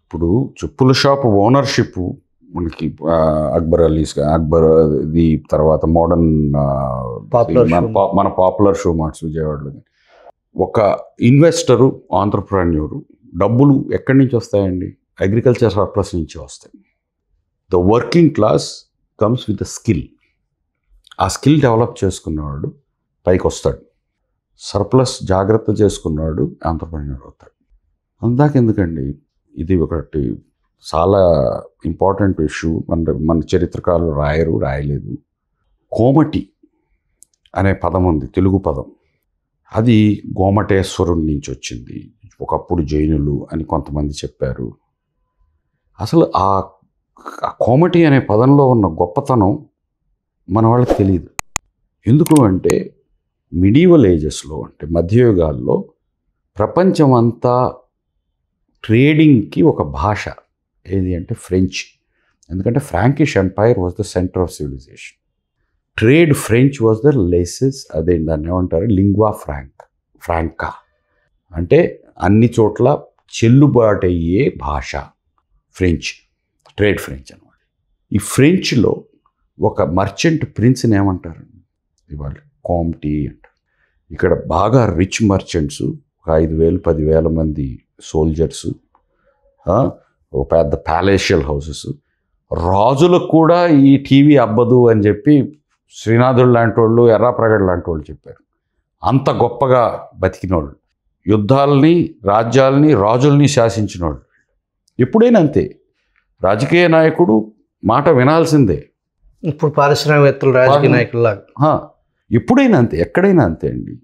ఇప్పుడు చెప్పుల షాపు ఓనర్షిప్ మనకి అక్బర్ ది తర్వాత మోడర్న్ మన పాపులర్ షూ మార్ట్స్ విజయవాడలో. ఒక ఇన్వెస్టరు, ఆంటర్ప్రెన్యూరు డబ్బులు ఎక్కడి నుంచి వస్తాయండి? అగ్రికల్చర్ సర్ప్లస్ నుంచి వస్తాయి. The working class comes with the skill. ఆ స్కిల్ డెవలప్ చేసుకున్నవాడు పైకి వస్తాడు. సర్ప్లస్ జాగ్రత్త చేసుకున్నాడు ఆంటర్ప్రెన్యూర్ అవుతాడు. అందాకెందుకండి, ఇది ఒకటి చాలా ఇంపార్టెంట్ ఇష్యూ. మన చరిత్రకారులు రాయలేదు. అనే పదం ఉంది, తెలుగు పదం. అది గోమటేశ్వరుడి నుంచి వచ్చింది, ఒకప్పుడు జైనులు అని కొంతమంది చెప్పారు. అసలు ఆ కోమటి అనే పదంలో ఉన్న గొప్పతనం మన వాళ్ళకి తెలియదు. ఎందుకు అంటే మిడీవల్ ఏజెస్లో, అంటే మధ్యయుగాల్లో ప్రపంచం అంతా ట్రేడింగ్కి ఒక భాష ఏది అంటే ఫ్రెంచ్. ఎందుకంటే Frankish empire was the centre of civilisation. Trade French was the leases, అదే దాన్ని ఏమంటారు, లింగ్వా ఫ్రాంకా, అంటే అన్ని చోట్ల చెల్లుబాటు అయ్యే భాష ఫ్రెంచ్, ట్రేడ్ ఫ్రెంచ్ అనమాట. ఈ ఫ్రెంచ్లో ఒక మర్చెంట్ ప్రిన్స్ని ఏమంటారు ఇవాళ, కామ్టీ అంటారు. ఇక్కడ బాగా రిచ్ మర్చెంట్స్, ఒక 5,000 10,000 మంది సోల్జర్సు, ఒక పెద్ద ప్యాలేషియల్ హౌసెస్. రాజులకు కూడా ఈ టీవీ అబ్బదు అని చెప్పి శ్రీనాథుడు లాంటి వాళ్ళు, ఎర్రాప్రగడ్ లాంటి వాళ్ళు చెప్పారు. అంత గొప్పగా బతికినోళ్ళు, యుద్ధాలని, రాజ్యాలని, రాజుల్ని శాసించిన వాళ్ళు. ఎప్పుడైనా అంతే, రాజకీయ నాయకుడు మాట వినాల్సిందే. ఇప్పుడు పారిశ్రామికవేత్తలు రాజకీయ నాయకుల్లాగా ఎప్పుడైనా అంతే, ఎక్కడైనా అంతే అండి.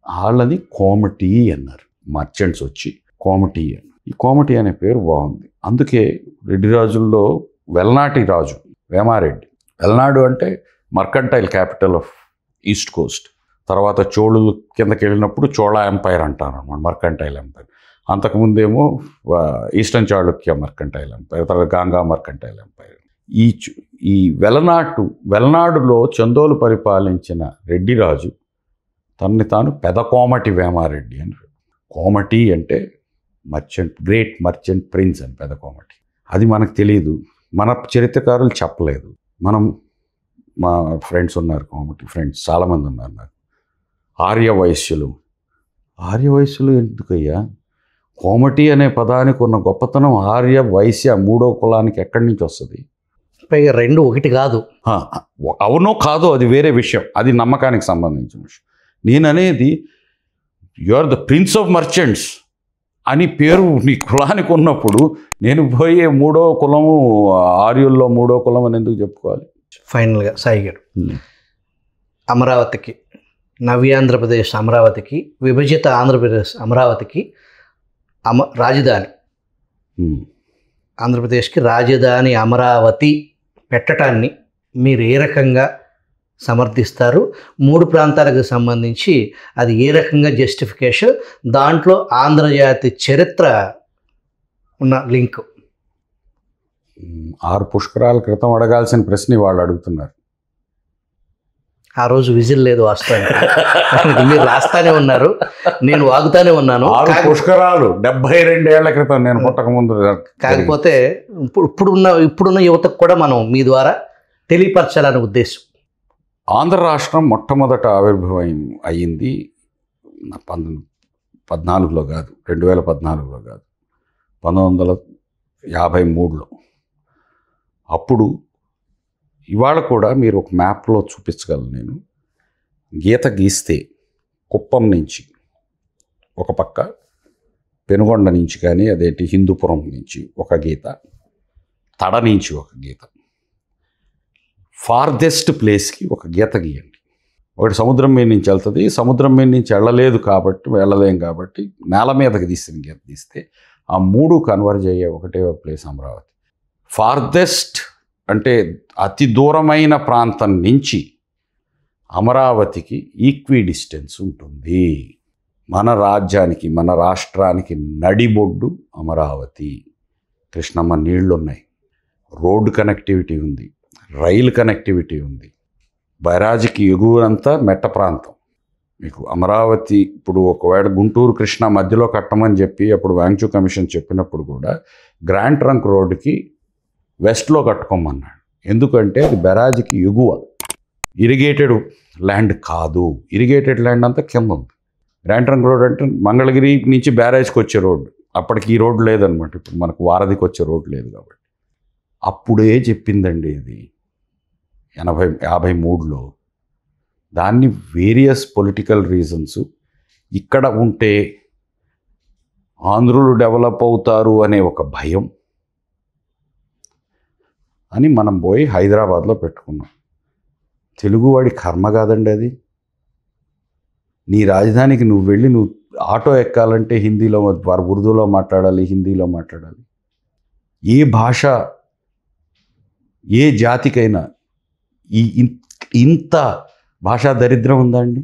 వాళ్ళని కోమటి అన్నారు, మర్చెంట్స్ వచ్చి కోమటి అన్నారు. ఈ కోమటి అనే పేరు బాగుంది. అందుకే రెడ్డి రాజుల్లో వెల్నాటి రాజు వేమారెడ్డి. వెల్నాడు అంటే mercantile capital of East Coast. తర్వాత చోళులు కిందకి వెళ్ళినప్పుడు చోళ ఎంపైర్ అంటారు అన్నమాట, మర్కంటైల్ ఎంపైర్. అంతకుముందేమో ఈస్టర్న్ చాళుక్య మర్కంటైల్ ఎంపైర్, తర్వాత గాంగా మర్కంటైల్ ఎంపైర్. ఈ వెలనాడులో చందోలు పరిపాలించిన రెడ్డి రాజు తనని తాను పెదకోమటి వేమారెడ్డి అని. కోమటి అంటే మర్చెంట్, గ్రేట్ మర్చెంట్ ప్రిన్స్ అని పెదకోమటి. అది మనకు తెలియదు, మన చరిత్రకారులు చెప్పలేదు. మా ఫ్రెండ్స్ ఉన్నారు, కోమటి ఫ్రెండ్స్ చాలామంది ఉన్నారు నాకు. ఆర్యవైశ్యులు ఎందుకయ్యా? కోమటి అనే పదానికి ఉన్న గొప్పతనం ఆర్య వైశ్య మూడో కులానికి ఎక్కడి నుంచి వస్తుంది? పైగా రెండు ఒకటి కాదు. అవునో కాదో అది వేరే విషయం, అది నమ్మకానికి సంబంధించిన విషయం. నేను అనేది you are the prince of merchants అని పేరు నీ కులానికి ఉన్నప్పుడు నేను పోయే మూడో కులము, ఆర్యుల్లో మూడో కులం అని ఎందుకు చెప్పుకోవాలి? ఫైనల్గా సాయి గారు, అమరావతికి, నవ్యాంధ్రప్రదేశ్ అమరావతికి, విభజిత ఆంధ్రప్రదేశ్ అమరావతికి రాజధాని, ఆంధ్రప్రదేశ్కి రాజధాని అమరావతి పెట్టడాన్ని మీరు ఏ రకంగా సమర్థిస్తారు? 3 ప్రాంతాలకు సంబంధించి అది ఏ రకంగా జస్టిఫికేషన్, దాంట్లో ఆంధ్రజాతి చరిత్ర ఉన్న లింక్? 6 పుష్కరాల క్రితం అడగాల్సిన ప్రశ్న వాళ్ళు అడుగుతున్నారు. ఆ రోజు విజిల్ లేదు వాస్తవానికి. మీరు రాస్తానే ఉన్నారు, నేను వాగుతానే ఉన్నాను. 6 పుష్కరాలు 72 ఏళ్ల క్రితం, నేను పుట్టక ముందు. కాకపోతే ఇప్పుడున్న యువతకు కూడా మనం మీ ద్వారా తెలియపరచాలనే ఉద్దేశం. ఆంధ్ర రాష్ట్రం మొట్టమొదట ఆవిర్భావం అయ్యింది 1414లో కాదు, 2014లో కాదు, 1953లో. అప్పుడు ఇవాళ కూడా మీరు ఒక మ్యాప్లో చూపించగలను నేను. గీత గీస్తే కుప్పం నుంచి ఒక పక్క, పెనుగొండ నుంచి కానీ అదేంటి హిందూపురం నుంచి ఒక గీత, తడ నుంచి ఒక గీత, ఫార్దెస్ట్ ప్లేస్కి ఒక గీత గీయండి. ఒకటి సముద్రం మీద నుంచి వెళ్తుంది, సముద్రం మీద నుంచి వెళ్ళలేం కాబట్టి నేల మీదకి తీసిన గీత తీస్తే ఆ 3 కన్వర్జ్ అయ్యే ఒకటే ఒక ప్లేస్ అమరావతి. ఫార్దెస్ట్ అంటే అతి దూరమైన ప్రాంతం నుంచి అమరావతికి ఈక్వి డిస్టెన్స్ ఉంటుంది. మన రాజ్యానికి, మన రాష్ట్రానికి నడిబొడ్డు అమరావతి. కృష్ణమ్మ నీళ్లు ఉన్నాయి, రోడ్డు కనెక్టివిటీ ఉంది, రైలు కనెక్టివిటీ ఉంది. బైరాజికి ఎగువనంతా మెట్ట ప్రాంతం. మీకు అమరావతి ఇప్పుడు ఒకవేళ గుంటూరు కృష్ణా మధ్యలో కట్టమని చెప్పి అప్పుడు వాంగ్చూ కమిషన్ చెప్పినప్పుడు కూడా గ్రాండ్ ట్రంక్ రోడ్డుకి వెస్ట్లో కట్టుకోమన్నాడు. ఎందుకంటే అది బెరాజ్కి ఎగువ, ఇరిగేటెడ్ ల్యాండ్ కాదు. ఇరిగేటెడ్ ల్యాండ్ అంతా కింద ఉంది. గ్రాండ్ ట్రంక్ రోడ్ అంటే మంగళగిరి నుంచి బ్యారేజ్కి వచ్చే రోడ్డు. అప్పటికి ఈ రోడ్డు లేదనమాట, ఇప్పుడు మనకు వారధికి వచ్చే రోడ్డు లేదు కాబట్టి. అప్పుడే చెప్పిందండి ఇది 53లో. దాన్ని వేరియస్ పొలిటికల్ రీజన్స్, ఇక్కడ ఉంటే ఆంధ్రులు డెవలప్ అవుతారు అనే ఒక భయం అని మనం పోయి హైదరాబాద్లో పెట్టుకున్నాం. తెలుగువాడి కర్మ కాదండి అది. నీ రాజధానికి నువ్వు వెళ్ళి నువ్వు ఆటో ఎక్కాలంటే హిందీలో, వారు ఉర్దూలో మాట్లాడాలి, హిందీలో మాట్లాడాలి. ఏ భాష, ఏ జాతికైనా ఇంత భాషా దరిద్రం ఉందా అండి?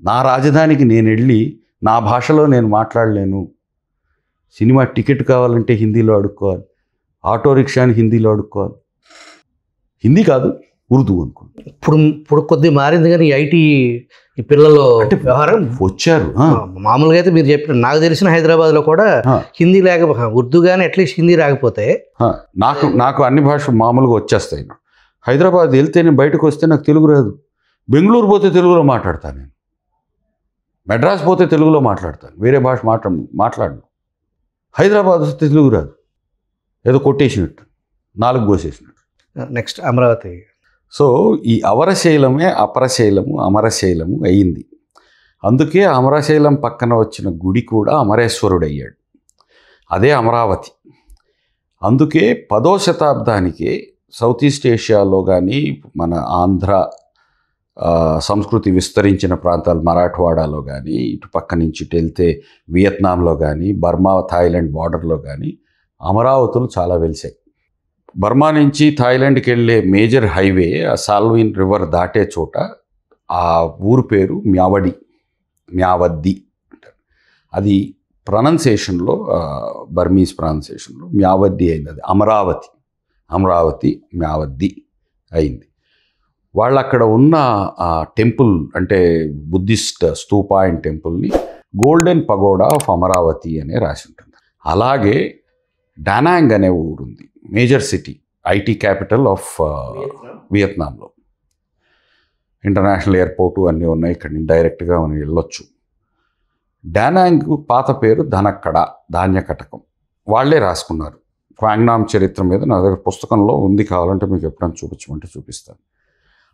నా రాజధానికి నేను వెళ్ళి నా భాషలో నేను మాట్లాడలేను. సినిమా టికెట్ కావాలంటే హిందీలో అడుక్కోవాలి, ఆటో రిక్షాని హిందీలో అడుక్కోవాలి. హిందీ కాదు, ఉర్దూ అనుకోండి. ఇప్పుడు కొద్దిగా మారింది, కానీ ఐటీ ఈ పిల్లలు అంటే వ్యవహారం వచ్చారు. మామూలుగా అయితే మీరు చెప్పిన, నాకు తెలిసిన హైదరాబాద్లో కూడా హిందీ లేకపోతే, ఉర్దూ కానీ అట్లీస్ట్ హిందీ రాకపోతే, నాకు అన్ని భాషలు మామూలుగా వచ్చేస్తాయి. హైదరాబాద్ వెళ్తే నేను బయటకు వస్తే నాకు తెలుగు రాదు. బెంగళూరు పోతే తెలుగులో మాట్లాడతాను నేను. మెడ్రాస్ పోతే తెలుగులో మాట్లాడతాను, వేరే భాష మాట్లాడను. హైదరాబాద్ వస్తే తెలుగు రాదు, ఏదో కొట్టేసినట్టు, నాలుగు పోసేసినట్టు. నెక్స్ట్ అమరావతి. సో ఈ అవరశైలమే అపరశైలము అమరశైలము అయ్యింది. అందుకే అమరశైలం పక్కన వచ్చిన గుడి కూడా అమరేశ్వరుడు అయ్యాడు. అదే అమరావతి. అందుకే 10వ శతాబ్దానికి సౌత్ ఈస్ట్ ఏషియాలో కానీ, మన ఆంధ్ర సంస్కృతి విస్తరించిన ప్రాంతాలు మరాఠవాడాలో కానీ, ఇటు పక్క నుంచి ఇటు వెళ్తే వియత్నాంలో కానీ, బర్మా థాయిలాండ్ బార్డర్లో కానీ అమరావతులు చాలా వెలిసాయి. బర్మా నుంచి థాయిలాండ్కి వెళ్ళే మేజర్ హైవే ఆ సాల్విన్ రివర్ దాటే చోట ఆ ఊరు పేరు మ్యావద్ది అంటారు. అది ప్రొనౌన్సియేషన్లో, బర్మీస్ ప్రొనౌన్సియేషన్లో మ్యావద్ది అయింది. అది అమరావతి మ్యావద్ది అయింది. వాళ్ళు అక్కడ ఉన్న టెంపుల్, అంటే బుద్ధిస్ట్ స్తూప అండ్ టెంపుల్ని గోల్డెన్ పగోడా ఆఫ్ అమరావతి అనే రాసి ఉంటుంది. అలాగే డానాంగ్ అనే ఊరుంది, major city, IT capital of వియత్నాంలో. ఇంటర్నేషనల్ ఎయిర్పోర్టు అన్నీ ఉన్నాయి, ఇక్కడ నుంచి డైరెక్ట్గా మనం వెళ్ళొచ్చు. డానాంగ్ పాత పేరు ధనక్కడ, ధాన్యకటకం. వాళ్ళే రాసుకున్నారు. క్వాంగ్నామ్ చరిత్ర మీద నా దగ్గర పుస్తకంలో ఉంది, కావాలంటే మీకు ఎప్పుడైనా చూపించమంటే చూపిస్తాను.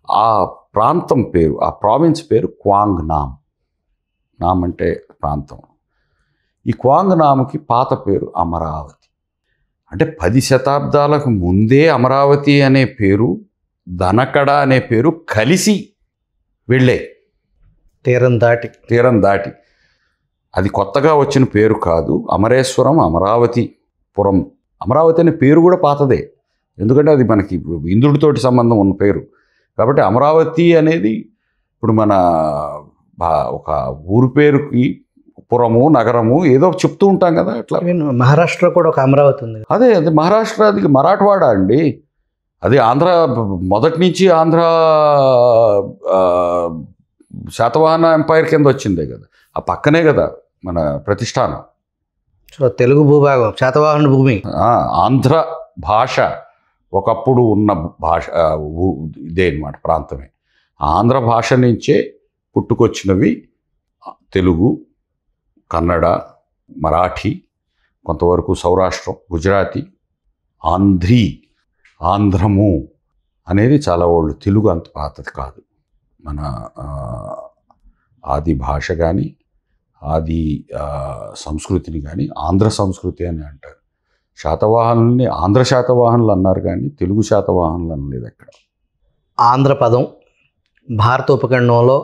ఆ ప్రాంతం పేరు, ఆ ప్రావిన్స్ పేరు క్వాంగ్నామ్. నామ్ అంటే ప్రాంతం. ఈ క్వాంగ్నామ్కి పాత పేరు అమరావతి. అంటే 10 శతాబ్దాలకు ముందే అమరావతి అనే పేరు, ధనకడ అనే పేరు కలిసి వెళ్ళే, తీరం దాటి. అది కొత్తగా వచ్చిన పేరు కాదు. అమరేశ్వరం, అమరావతిపురం. అమరావతి అనే పేరు కూడా పాతదే, ఎందుకంటే అది మనకి ఇంద్రుడితోటి సంబంధం ఉన్న పేరు. కాబట్టి అమరావతి అనేది ఇప్పుడు మన ఒక ఊరు పేరుకి పురము, నగరము ఏదో చెప్తూ ఉంటాం కదా, అట్లా. మహారాష్ట్రలో కూడా ఒక అమరావతి ఉంది. అదే మహారాష్ట్ర, అది మరాఠవాడ అండి. అది ఆంధ్ర, మొదటి నుంచి ఆంధ్ర శాతవాహన ఎంపైర్ కింద వచ్చిందే కదా, ఆ పక్కనే కదా మన ప్రతిష్టానం. సో తెలుగు భూభాగం శాతవాహన భూమి. ఆంధ్ర భాష ఒకప్పుడు ఉన్న భాష ఇదే అన్నమాట, ప్రాంతమే. ఆంధ్ర భాష నుంచే పుట్టుకొచ్చినవి తెలుగు, కన్నడ, మరాఠీ, కొంతవరకు సౌరాష్ట్రం, గుజరాతీ, ఆంధ్రము అనేది చాలా ఓల్డ్. తెలుగు అంత పాతది కాదు. మన ఆది భాష కానీ, ఆది సంస్కృతిని కానీ ఆంధ్ర సంస్కృతి అని అంటారు. శాతవాహనుల్ని ఆంధ్ర శాతవాహనులు అన్నారు, కానీ తెలుగు శాతవాహనులు అనలేదు అక్కడ. ఆంధ్ర పదం భారత ఉపఖండంలో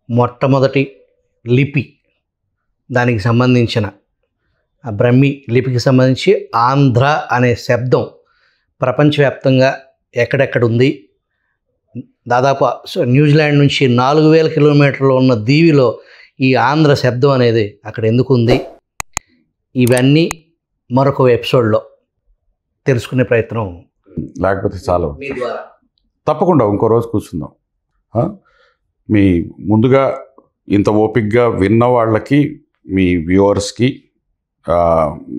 మొట్టమొదటి లిపి, దానికి సంబంధించిన బ్రహ్మి లిపికి సంబంధించి ఆంధ్ర అనే శబ్దం ప్రపంచవ్యాప్తంగా ఎక్కడెక్కడ ఉంది. దాదాపు న్యూజిలాండ్ నుంచి 4000 కిలోమీటర్లు ఉన్న దీవిలో ఈ ఆంధ్ర శబ్దం అనేది అక్కడ ఎందుకు ఉంది, ఇవన్నీ మరొక ఎపిసోడ్లో తెలుసుకునే ప్రయత్నం, లేకపోతే చాలా తప్పకుండా ఇంకో రోజు కూర్చుందాం. మీ ముందుగా ఇంత ఓపికగా విన్న వాళ్ళకి, మీ వ్యూవర్స్కి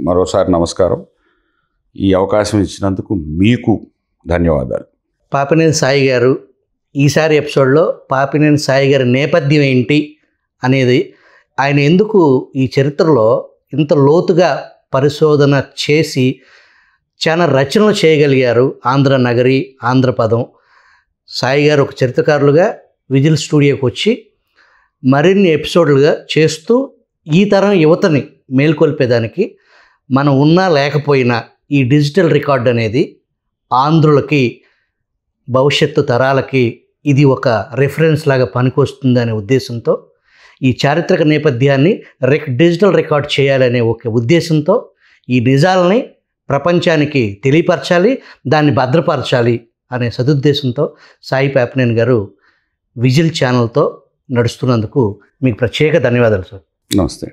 మరోసారి నమస్కారం. ఈ అవకాశం ఇచ్చినందుకు మీకు ధన్యవాదాలు. పాపినేని సాయి గారు ఈసారి ఎపిసోడ్లో పాపినేని సాయి గారి నేపథ్యం ఏంటి అనేది, ఆయన ఎందుకు ఈ చరిత్రలో ఇంత లోతుగా పరిశోధన చేసి చాలా రచనలు చేయగలిగారు. ఆంధ్ర నగరి, ఆంధ్ర పదం. సాయి గారు ఒక చరిత్రకారులుగా విజిల్ స్టూడియోకి వచ్చి మరిన్ని ఎపిసోడ్లుగా చేస్తూ ఈ తరం యువతని మేల్కొల్పేదానికి, మనం ఉన్నా లేకపోయినా ఈ డిజిటల్ రికార్డ్ అనేది ఆంధ్రులకి భవిష్యత్తు తరాలకి ఇది ఒక రెఫరెన్స్ లాగా పనికొస్తుందనే ఉద్దేశంతో ఈ చారిత్రక నేపథ్యాన్ని డిజిటల్ రికార్డ్ చేయాలనే ఒక ఉద్దేశంతో ఈ నిజాలని ప్రపంచానికి తెలియపరచాలి, దాన్ని భద్రపరచాలి అనే సదుద్దేశంతో సాయి పాపినేని గారు విజిల్ ఛానల్తో నడుస్తున్నందుకు మీకు ప్రత్యేక ధన్యవాదాలు సార్. నమస్తే.